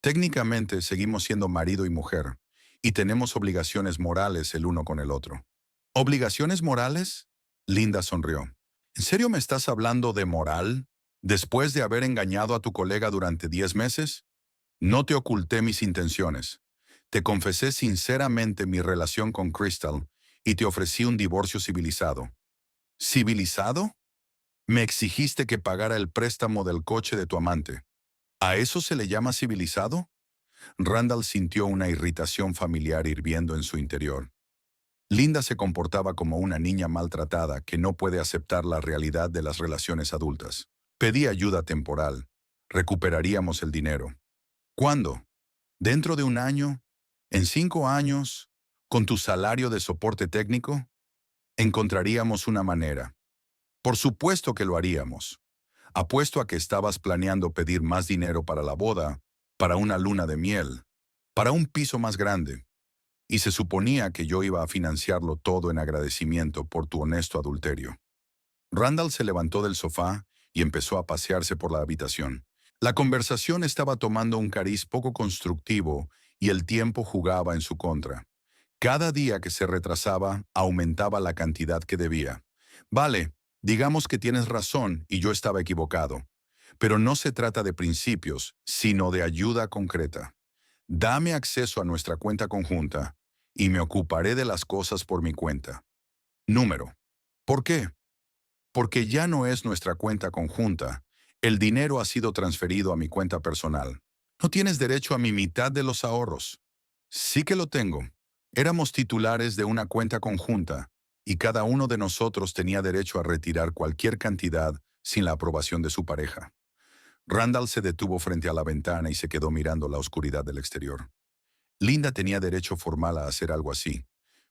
Técnicamente seguimos siendo marido y mujer, y tenemos obligaciones morales el uno con el otro. ¿Obligaciones morales? Linda sonrió. ¿En serio me estás hablando de moral? ¿Después de haber engañado a tu colega durante 10 meses? No te oculté mis intenciones. Te confesé sinceramente mi relación con Crystal y te ofrecí un divorcio civilizado. ¿Civilizado? Me exigiste que pagara el préstamo del coche de tu amante. ¿A eso se le llama civilizado? Randall sintió una irritación familiar hirviendo en su interior. Linda se comportaba como una niña maltratada que no puede aceptar la realidad de las relaciones adultas. Pedí ayuda temporal. Recuperaríamos el dinero. ¿Cuándo? ¿Dentro de un año? ¿En 5 años? ¿Con tu salario de soporte técnico? Encontraríamos una manera. Por supuesto que lo haríamos. Apuesto a que estabas planeando pedir más dinero para la boda, para una luna de miel, para un piso más grande. Y se suponía que yo iba a financiarlo todo en agradecimiento por tu honesto adulterio. Randall se levantó del sofá y empezó a pasearse por la habitación. La conversación estaba tomando un cariz poco constructivo y el tiempo jugaba en su contra. Cada día que se retrasaba, aumentaba la cantidad que debía. Vale, digamos que tienes razón y yo estaba equivocado. Pero no se trata de principios, sino de ayuda concreta. Dame acceso a nuestra cuenta conjunta y me ocuparé de las cosas por mi cuenta. Número. ¿Por qué? Porque ya no es nuestra cuenta conjunta. El dinero ha sido transferido a mi cuenta personal. No tienes derecho a mi mitad de los ahorros. Sí que lo tengo. Éramos titulares de una cuenta conjunta y cada uno de nosotros tenía derecho a retirar cualquier cantidad sin la aprobación de su pareja. Randall se detuvo frente a la ventana y se quedó mirando la oscuridad del exterior. Linda tenía derecho formal a hacer algo así,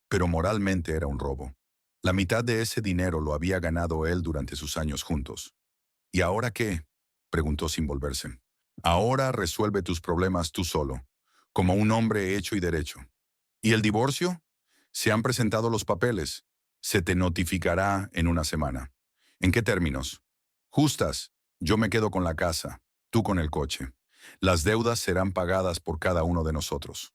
pero moralmente era un robo. La mitad de ese dinero lo había ganado él durante sus años juntos. ¿Y ahora qué?, preguntó sin volverse. Ahora resuelve tus problemas tú solo, como un hombre hecho y derecho. ¿Y el divorcio? Se han presentado los papeles. Se te notificará en una semana. ¿En qué términos? Justas. Yo me quedo con la casa, tú con el coche. Las deudas serán pagadas por cada uno de nosotros.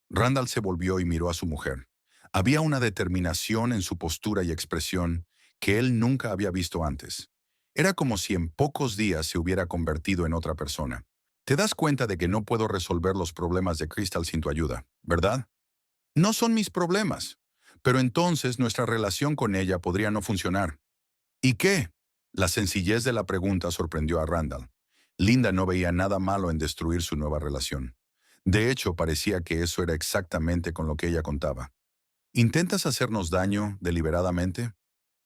Randall se volvió y miró a su mujer. Había una determinación en su postura y expresión que él nunca había visto antes. Era como si en pocos días se hubiera convertido en otra persona. Te das cuenta de que no puedo resolver los problemas de Crystal sin tu ayuda, ¿verdad? No son mis problemas, pero entonces nuestra relación con ella podría no funcionar. ¿Y qué? La sencillez de la pregunta sorprendió a Randall. Linda no veía nada malo en destruir su nueva relación. De hecho, parecía que eso era exactamente con lo que ella contaba. ¿Intentas hacernos daño deliberadamente?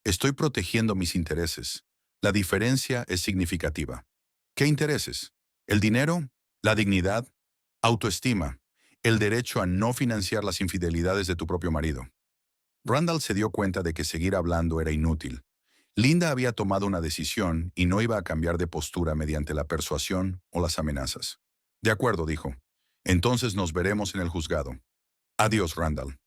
Estoy protegiendo mis intereses. La diferencia es significativa. ¿Qué intereses? ¿El dinero? ¿La dignidad? ¿Autoestima? ¿El derecho a no financiar las infidelidades de tu propio marido? Randall se dio cuenta de que seguir hablando era inútil. Linda había tomado una decisión y no iba a cambiar de postura mediante la persuasión o las amenazas. De acuerdo, dijo. Entonces nos veremos en el juzgado. Adiós, Randall.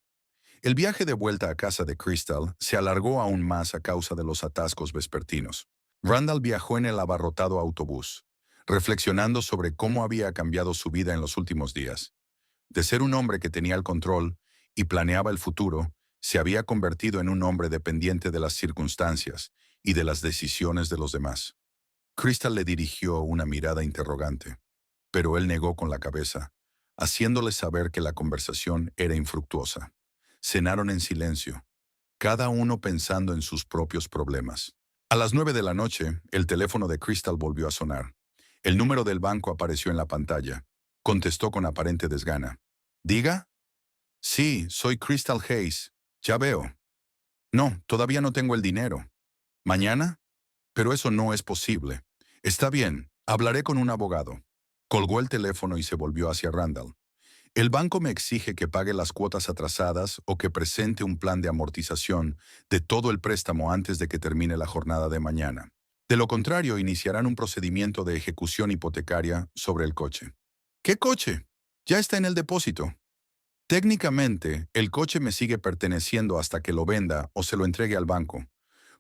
El viaje de vuelta a casa de Crystal se alargó aún más a causa de los atascos vespertinos. Randall viajó en el abarrotado autobús, reflexionando sobre cómo había cambiado su vida en los últimos días. De ser un hombre que tenía el control y planeaba el futuro, se había convertido en un hombre dependiente de las circunstancias y de las decisiones de los demás. Crystal le dirigió una mirada interrogante, pero él negó con la cabeza, haciéndole saber que la conversación era infructuosa. Cenaron en silencio, cada uno pensando en sus propios problemas. A las 9 de la noche, el teléfono de Crystal volvió a sonar. El número del banco apareció en la pantalla. Contestó con aparente desgana. ¿Diga? Sí, soy Crystal Hayes. Ya veo. No, todavía no tengo el dinero. ¿Mañana? Pero eso no es posible. Está bien, hablaré con un abogado. Colgó el teléfono y se volvió hacia Randall. El banco me exige que pague las cuotas atrasadas o que presente un plan de amortización de todo el préstamo antes de que termine la jornada de mañana. De lo contrario, iniciarán un procedimiento de ejecución hipotecaria sobre el coche. ¿Qué coche? Ya está en el depósito. Técnicamente, el coche me sigue perteneciendo hasta que lo venda o se lo entregue al banco.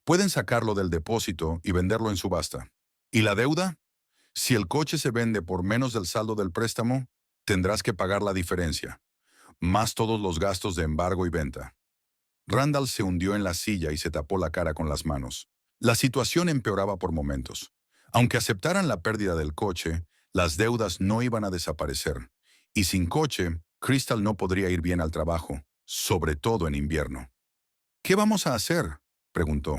Pueden sacarlo del depósito y venderlo en subasta. ¿Y la deuda? Si el coche se vende por menos del saldo del préstamo, tendrás que pagar la diferencia, más todos los gastos de embargo y venta. Randall se hundió en la silla y se tapó la cara con las manos. La situación empeoraba por momentos. Aunque aceptaran la pérdida del coche, las deudas no iban a desaparecer. Y sin coche, Crystal no podría ir bien al trabajo, sobre todo en invierno. ¿Qué vamos a hacer?, preguntó.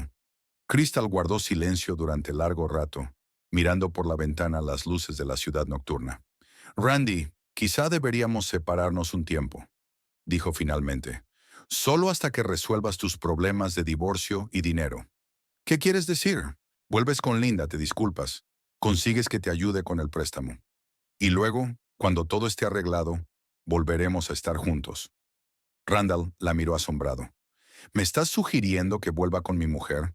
Crystal guardó silencio durante largo rato, mirando por la ventana las luces de la ciudad nocturna. Randy, quizá deberíamos separarnos un tiempo, dijo finalmente. Solo hasta que resuelvas tus problemas de divorcio y dinero. ¿Qué quieres decir? Vuelves con Linda, te disculpas. Consigues que te ayude con el préstamo. Y luego, cuando todo esté arreglado, volveremos a estar juntos. Randall la miró asombrado. ¿Me estás sugiriendo que vuelva con mi mujer?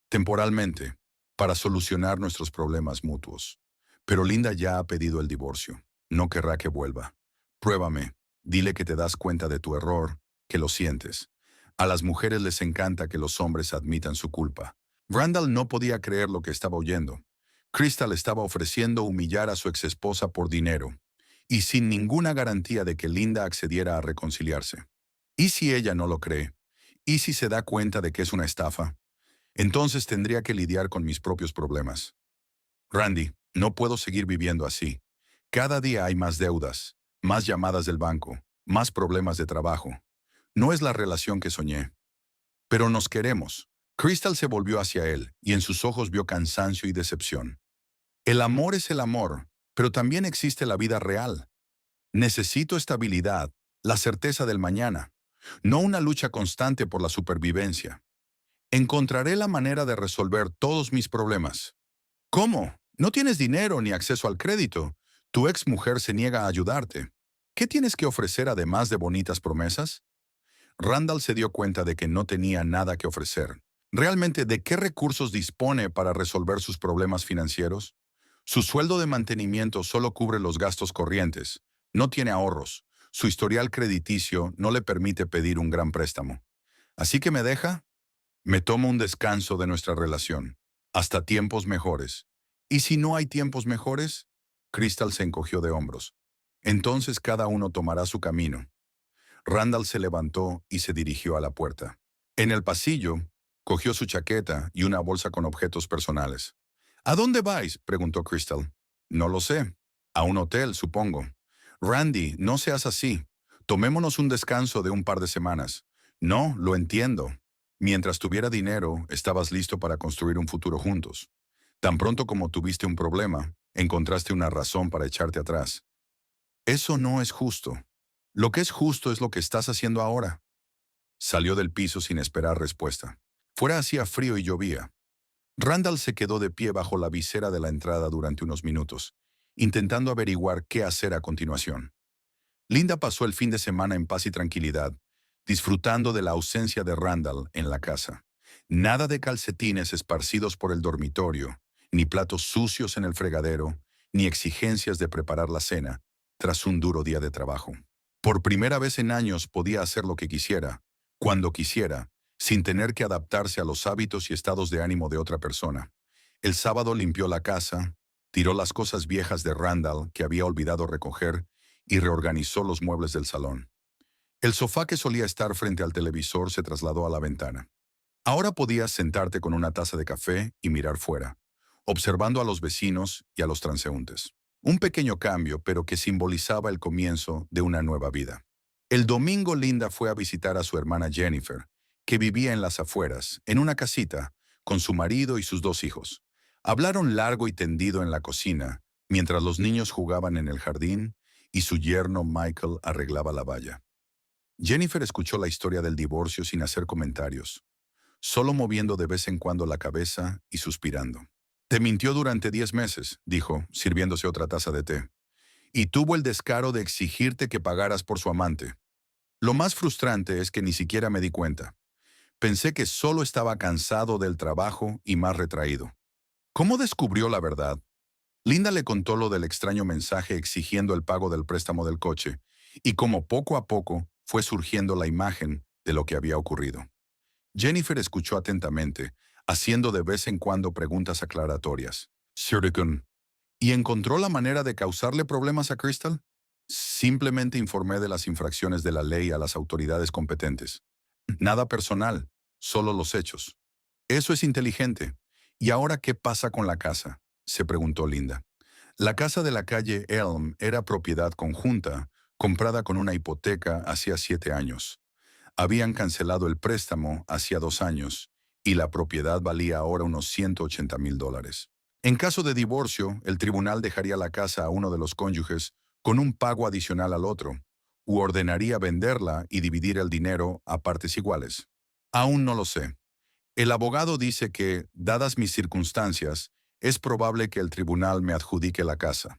Temporalmente, para solucionar nuestros problemas mutuos. Pero Linda ya ha pedido el divorcio. No querrá que vuelva. Pruébame. Dile que te das cuenta de tu error, que lo sientes. A las mujeres les encanta que los hombres admitan su culpa. Randall no podía creer lo que estaba oyendo. Crystal estaba ofreciendo humillar a su exesposa por dinero, y sin ninguna garantía de que Linda accediera a reconciliarse. ¿Y si ella no lo cree? ¿Y si se da cuenta de que es una estafa? Entonces tendría que lidiar con mis propios problemas. Randy, no puedo seguir viviendo así. Cada día hay más deudas, más llamadas del banco, más problemas de trabajo. No es la relación que soñé. Pero nos queremos. Crystal se volvió hacia él y en sus ojos vio cansancio y decepción. El amor es el amor, pero también existe la vida real. Necesito estabilidad, la certeza del mañana, no una lucha constante por la supervivencia. Encontraré la manera de resolver todos mis problemas. ¿Cómo? No tienes dinero ni acceso al crédito. Tu ex mujer se niega a ayudarte. ¿Qué tienes que ofrecer además de bonitas promesas? Randall se dio cuenta de que no tenía nada que ofrecer. ¿Realmente de qué recursos dispone para resolver sus problemas financieros? Su sueldo de mantenimiento solo cubre los gastos corrientes. No tiene ahorros. Su historial crediticio no le permite pedir un gran préstamo. ¿Así que me deja? Me tomo un descanso de nuestra relación, hasta tiempos mejores. ¿Y si no hay tiempos mejores? Crystal se encogió de hombros. Entonces cada uno tomará su camino. Randall se levantó y se dirigió a la puerta. En el pasillo, cogió su chaqueta y una bolsa con objetos personales. ¿A dónde vais?, preguntó Crystal. No lo sé. A un hotel, supongo. Randy, no seas así. Tomémonos un descanso de un par de semanas. No, lo entiendo. Mientras tuviera dinero, estabas listo para construir un futuro juntos. Tan pronto como tuviste un problema, encontraste una razón para echarte atrás. Eso no es justo. Lo que es justo es lo que estás haciendo ahora. Salió del piso sin esperar respuesta. Fuera hacía frío y llovía. Randall se quedó de pie bajo la visera de la entrada durante unos minutos, intentando averiguar qué hacer a continuación. Linda pasó el fin de semana en paz y tranquilidad, disfrutando de la ausencia de Randall en la casa. Nada de calcetines esparcidos por el dormitorio, ni platos sucios en el fregadero, ni exigencias de preparar la cena, tras un duro día de trabajo. Por primera vez en años podía hacer lo que quisiera, cuando quisiera, sin tener que adaptarse a los hábitos y estados de ánimo de otra persona. El sábado limpió la casa, tiró las cosas viejas de Randall que había olvidado recoger y reorganizó los muebles del salón. El sofá que solía estar frente al televisor se trasladó a la ventana. Ahora podías sentarte con una taza de café y mirar fuera, observando a los vecinos y a los transeúntes. Un pequeño cambio, pero que simbolizaba el comienzo de una nueva vida. El domingo Linda fue a visitar a su hermana Jennifer, que vivía en las afueras, en una casita, con su marido y sus dos hijos. Hablaron largo y tendido en la cocina, mientras los niños jugaban en el jardín y su yerno Michael arreglaba la valla. Jennifer escuchó la historia del divorcio sin hacer comentarios, solo moviendo de vez en cuando la cabeza y suspirando. Te mintió durante 10 meses, dijo, sirviéndose otra taza de té. Y tuvo el descaro de exigirte que pagaras por su amante. Lo más frustrante es que ni siquiera me di cuenta. Pensé que solo estaba cansado del trabajo y más retraído. ¿Cómo descubrió la verdad? Linda le contó lo del extraño mensaje exigiendo el pago del préstamo del coche, y cómo poco a poco fue surgiendo la imagen de lo que había ocurrido. Jennifer escuchó atentamente, haciendo de vez en cuando preguntas aclaratorias. Surikun, ¿y encontró la manera de causarle problemas a Crystal? Simplemente informé de las infracciones de la ley a las autoridades competentes. Nada personal, solo los hechos. Eso es inteligente. ¿Y ahora qué pasa con la casa?, se preguntó Linda. La casa de la calle Elm era propiedad conjunta, comprada con una hipoteca hacía 7 años. Habían cancelado el préstamo hacía 2 años y la propiedad valía ahora unos $180,000. En caso de divorcio, el tribunal dejaría la casa a uno de los cónyuges con un pago adicional al otro, u ordenaría venderla y dividir el dinero a partes iguales. Aún no lo sé. El abogado dice que, dadas mis circunstancias, es probable que el tribunal me adjudique la casa,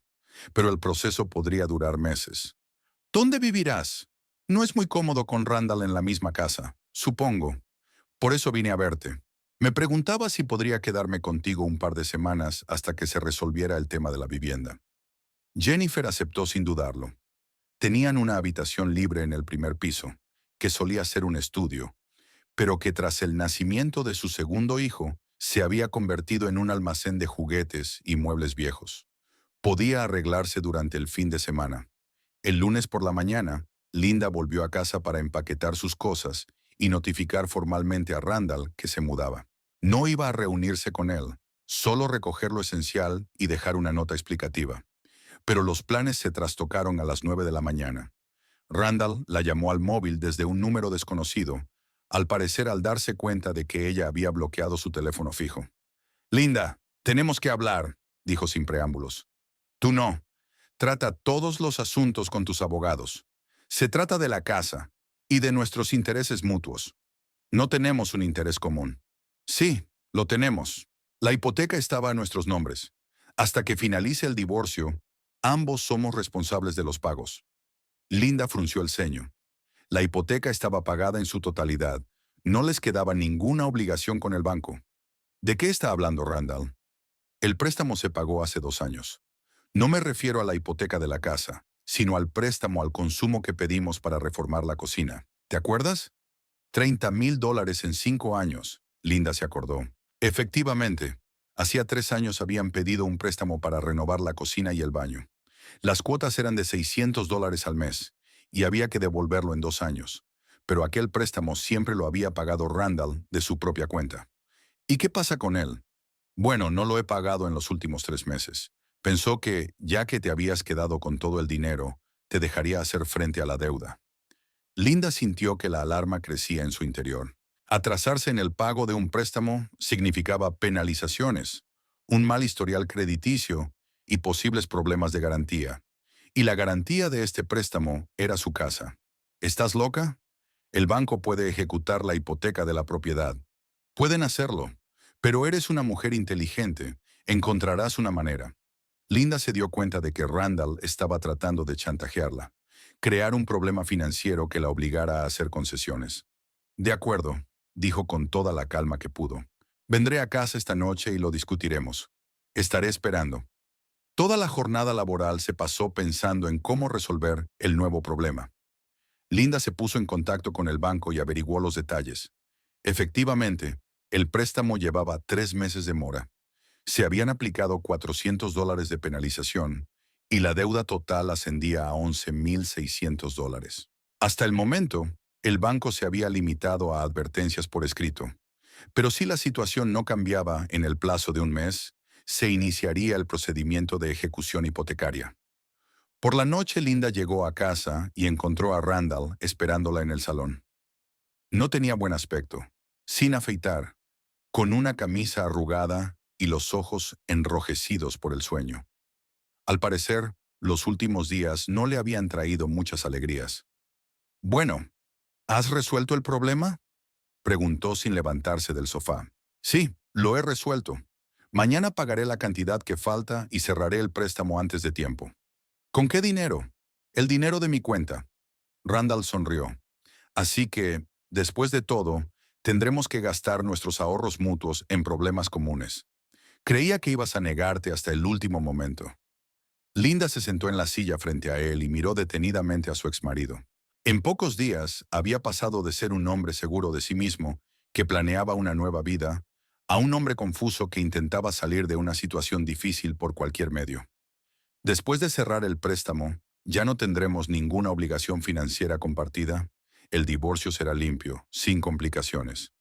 pero el proceso podría durar meses. ¿Dónde vivirás? No es muy cómodo con Randall en la misma casa, supongo. Por eso vine a verte. Me preguntaba si podría quedarme contigo un par de semanas hasta que se resolviera el tema de la vivienda. Jennifer aceptó sin dudarlo. Tenían una habitación libre en el primer piso, que solía ser un estudio, pero que tras el nacimiento de su segundo hijo, se había convertido en un almacén de juguetes y muebles viejos. Podía arreglarse durante el fin de semana. El lunes por la mañana, Linda volvió a casa para empaquetar sus cosas y notificar formalmente a Randall que se mudaba. No iba a reunirse con él, solo recoger lo esencial y dejar una nota explicativa. Pero los planes se trastocaron a las 9 de la mañana. Randall la llamó al móvil desde un número desconocido, al parecer al darse cuenta de que ella había bloqueado su teléfono fijo. «Linda, tenemos que hablar», dijo sin preámbulos. «Tú no. Trata todos los asuntos con tus abogados. Se trata de la casa y de nuestros intereses mutuos. No tenemos un interés común». «Sí, lo tenemos. La hipoteca estaba a nuestros nombres. Hasta que finalice el divorcio, ambos somos responsables de los pagos». Linda frunció el ceño. La hipoteca estaba pagada en su totalidad. No les quedaba ninguna obligación con el banco. ¿De qué está hablando Randall? El préstamo se pagó hace 2 años. No me refiero a la hipoteca de la casa, sino al préstamo al consumo que pedimos para reformar la cocina. ¿Te acuerdas? $30,000 en 5 años, Linda se acordó. Efectivamente, hacía 3 años habían pedido un préstamo para renovar la cocina y el baño. Las cuotas eran de $600 al mes, y había que devolverlo en 2 años. Pero aquel préstamo siempre lo había pagado Randall de su propia cuenta. ¿Y qué pasa con él? Bueno, no lo he pagado en los últimos 3 meses. Pensó que, ya que te habías quedado con todo el dinero, te dejaría hacer frente a la deuda. Linda sintió que la alarma crecía en su interior. Atrasarse en el pago de un préstamo significaba penalizaciones, un mal historial crediticio y posibles problemas de garantía. Y la garantía de este préstamo era su casa. ¿Estás loca? El banco puede ejecutar la hipoteca de la propiedad. Pueden hacerlo, pero eres una mujer inteligente. Encontrarás una manera. Linda se dio cuenta de que Randall estaba tratando de chantajearla, crear un problema financiero que la obligara a hacer concesiones. «De acuerdo», dijo con toda la calma que pudo. «Vendré a casa esta noche y lo discutiremos. Estaré esperando». Toda la jornada laboral se pasó pensando en cómo resolver el nuevo problema. Linda se puso en contacto con el banco y averiguó los detalles. Efectivamente, el préstamo llevaba 3 meses de mora. Se habían aplicado $400 de penalización y la deuda total ascendía a $11,600. Hasta el momento, el banco se había limitado a advertencias por escrito. Pero si la situación no cambiaba en el plazo de un mes, se iniciaría el procedimiento de ejecución hipotecaria. Por la noche Linda llegó a casa y encontró a Randall esperándola en el salón. No tenía buen aspecto, sin afeitar, con una camisa arrugada y los ojos enrojecidos por el sueño. Al parecer, los últimos días no le habían traído muchas alegrías. «Bueno, ¿has resuelto el problema?», preguntó sin levantarse del sofá. «Sí, lo he resuelto. Mañana pagaré la cantidad que falta y cerraré el préstamo antes de tiempo. ¿Con qué dinero? El dinero de mi cuenta. Randall sonrió. Así que, después de todo, tendremos que gastar nuestros ahorros mutuos en problemas comunes. Creía que ibas a negarte hasta el último momento. Linda se sentó en la silla frente a él y miró detenidamente a su exmarido. En pocos días había pasado de ser un hombre seguro de sí mismo, que planeaba una nueva vida, a un hombre confuso que intentaba salir de una situación difícil por cualquier medio. Después de cerrar el préstamo, ya no tendremos ninguna obligación financiera compartida. El divorcio será limpio, sin complicaciones.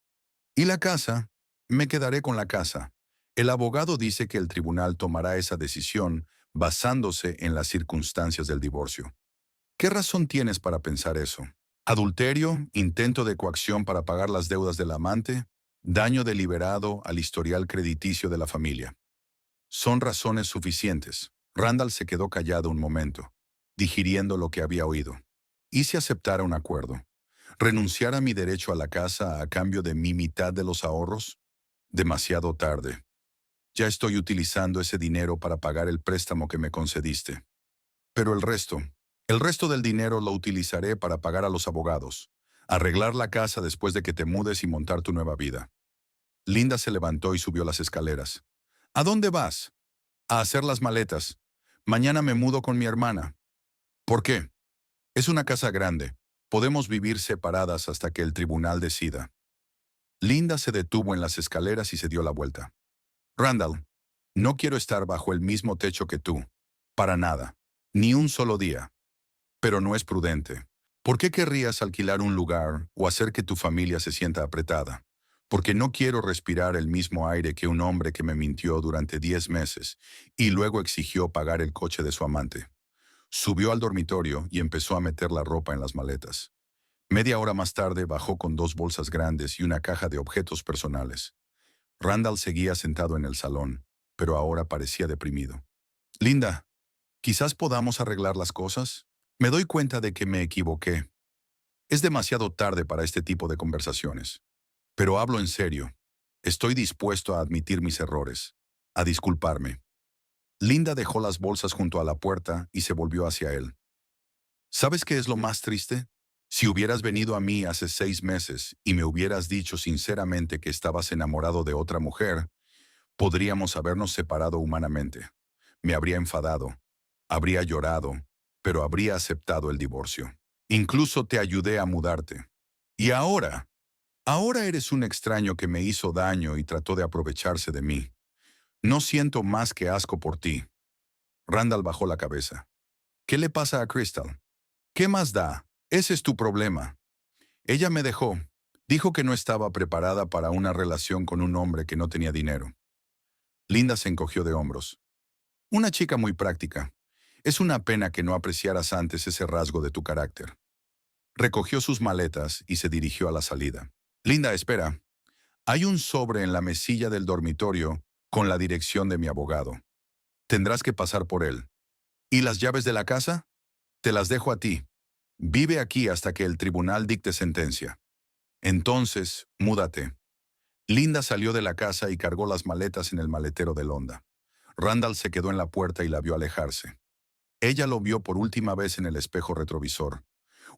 ¿Y la casa? Me quedaré con la casa. El abogado dice que el tribunal tomará esa decisión basándose en las circunstancias del divorcio. ¿Qué razón tienes para pensar eso? ¿Adulterio, intento de coacción para pagar las deudas del amante, daño deliberado al historial crediticio de la familia? Son razones suficientes. Randall se quedó callado un momento, digiriendo lo que había oído. ¿Y si aceptara un acuerdo? ¿Renunciar a mi derecho a la casa a cambio de mi mitad de los ahorros? Demasiado tarde. Ya estoy utilizando ese dinero para pagar el préstamo que me concediste. Pero el resto del dinero lo utilizaré para pagar a los abogados, arreglar la casa después de que te mudes y montar tu nueva vida. Linda se levantó y subió las escaleras. ¿A dónde vas? A hacer las maletas. Mañana me mudo con mi hermana. ¿Por qué? Es una casa grande. Podemos vivir separadas hasta que el tribunal decida. Linda se detuvo en las escaleras y se dio la vuelta. Randall, no quiero estar bajo el mismo techo que tú. Para nada. Ni un solo día. Pero no es prudente. ¿Por qué querrías alquilar un lugar o hacer que tu familia se sienta apretada? Porque no quiero respirar el mismo aire que un hombre que me mintió durante 10 meses y luego exigió pagar el coche de su amante. Subió al dormitorio y empezó a meter la ropa en las maletas. Media hora más tarde bajó con 2 bolsas grandes y una caja de objetos personales. Randall seguía sentado en el salón, pero ahora parecía deprimido. Linda, quizás podamos arreglar las cosas. Me doy cuenta de que me equivoqué. Es demasiado tarde para este tipo de conversaciones. Pero hablo en serio. Estoy dispuesto a admitir mis errores, a disculparme. Linda dejó las bolsas junto a la puerta y se volvió hacia él. ¿Sabes qué es lo más triste? Si hubieras venido a mí hace 6 meses y me hubieras dicho sinceramente que estabas enamorado de otra mujer, podríamos habernos separado humanamente. Me habría enfadado, habría llorado, pero habría aceptado el divorcio. Incluso te ayudé a mudarte. Y ahora eres un extraño que me hizo daño y trató de aprovecharse de mí. No siento más que asco por ti. Randall bajó la cabeza. ¿Qué le pasa a Crystal? ¿Qué más da? Ese es tu problema. Ella me dejó. Dijo que no estaba preparada para una relación con un hombre que no tenía dinero. Linda se encogió de hombros. Una chica muy práctica. Es una pena que no apreciaras antes ese rasgo de tu carácter. Recogió sus maletas y se dirigió a la salida. Linda, espera. Hay un sobre en la mesilla del dormitorio con la dirección de mi abogado. Tendrás que pasar por él. ¿Y las llaves de la casa? Te las dejo a ti. Vive aquí hasta que el tribunal dicte sentencia. Entonces, múdate. Linda salió de la casa y cargó las maletas en el maletero del Honda. Randall se quedó en la puerta y la vio alejarse. Ella lo vio por última vez en el espejo retrovisor.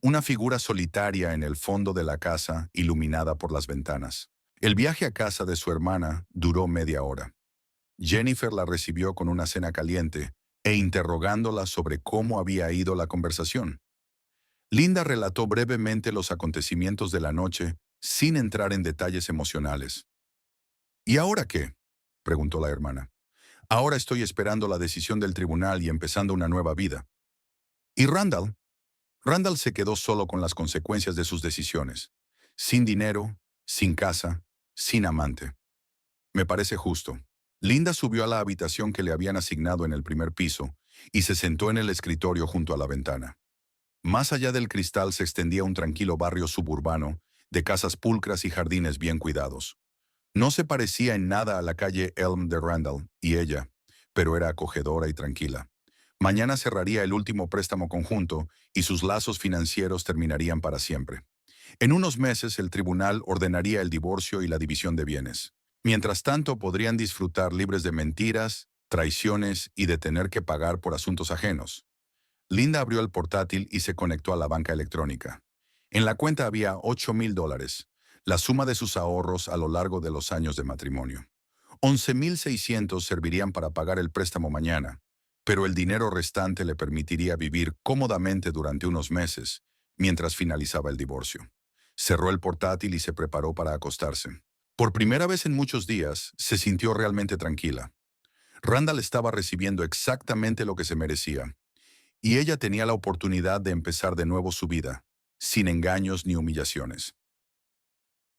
Una figura solitaria en el fondo de la casa, iluminada por las ventanas. El viaje a casa de su hermana duró media hora. Jennifer la recibió con una cena caliente e interrogándola sobre cómo había ido la conversación. Linda relató brevemente los acontecimientos de la noche, sin entrar en detalles emocionales. ¿Y ahora qué?, preguntó la hermana. Ahora estoy esperando la decisión del tribunal y empezando una nueva vida. ¿Y Randall? Randall se quedó solo con las consecuencias de sus decisiones. Sin dinero, sin casa, sin amante. Me parece justo. Linda subió a la habitación que le habían asignado en el primer piso y se sentó en el escritorio junto a la ventana. Más allá del cristal se extendía un tranquilo barrio suburbano, de casas pulcras y jardines bien cuidados. No se parecía en nada a la calle Elm de Randall y ella, pero era acogedora y tranquila. Mañana cerraría el último préstamo conjunto y sus lazos financieros terminarían para siempre. En unos meses el tribunal ordenaría el divorcio y la división de bienes. Mientras tanto, podrían disfrutar libres de mentiras, traiciones y de tener que pagar por asuntos ajenos. Linda abrió el portátil y se conectó a la banca electrónica. En la cuenta había $8,000, la suma de sus ahorros a lo largo de los años de matrimonio. 11,600 servirían para pagar el préstamo mañana, pero el dinero restante le permitiría vivir cómodamente durante unos meses, mientras finalizaba el divorcio. Cerró el portátil y se preparó para acostarse. Por primera vez en muchos días, se sintió realmente tranquila. Randall estaba recibiendo exactamente lo que se merecía, y ella tenía la oportunidad de empezar de nuevo su vida, sin engaños ni humillaciones.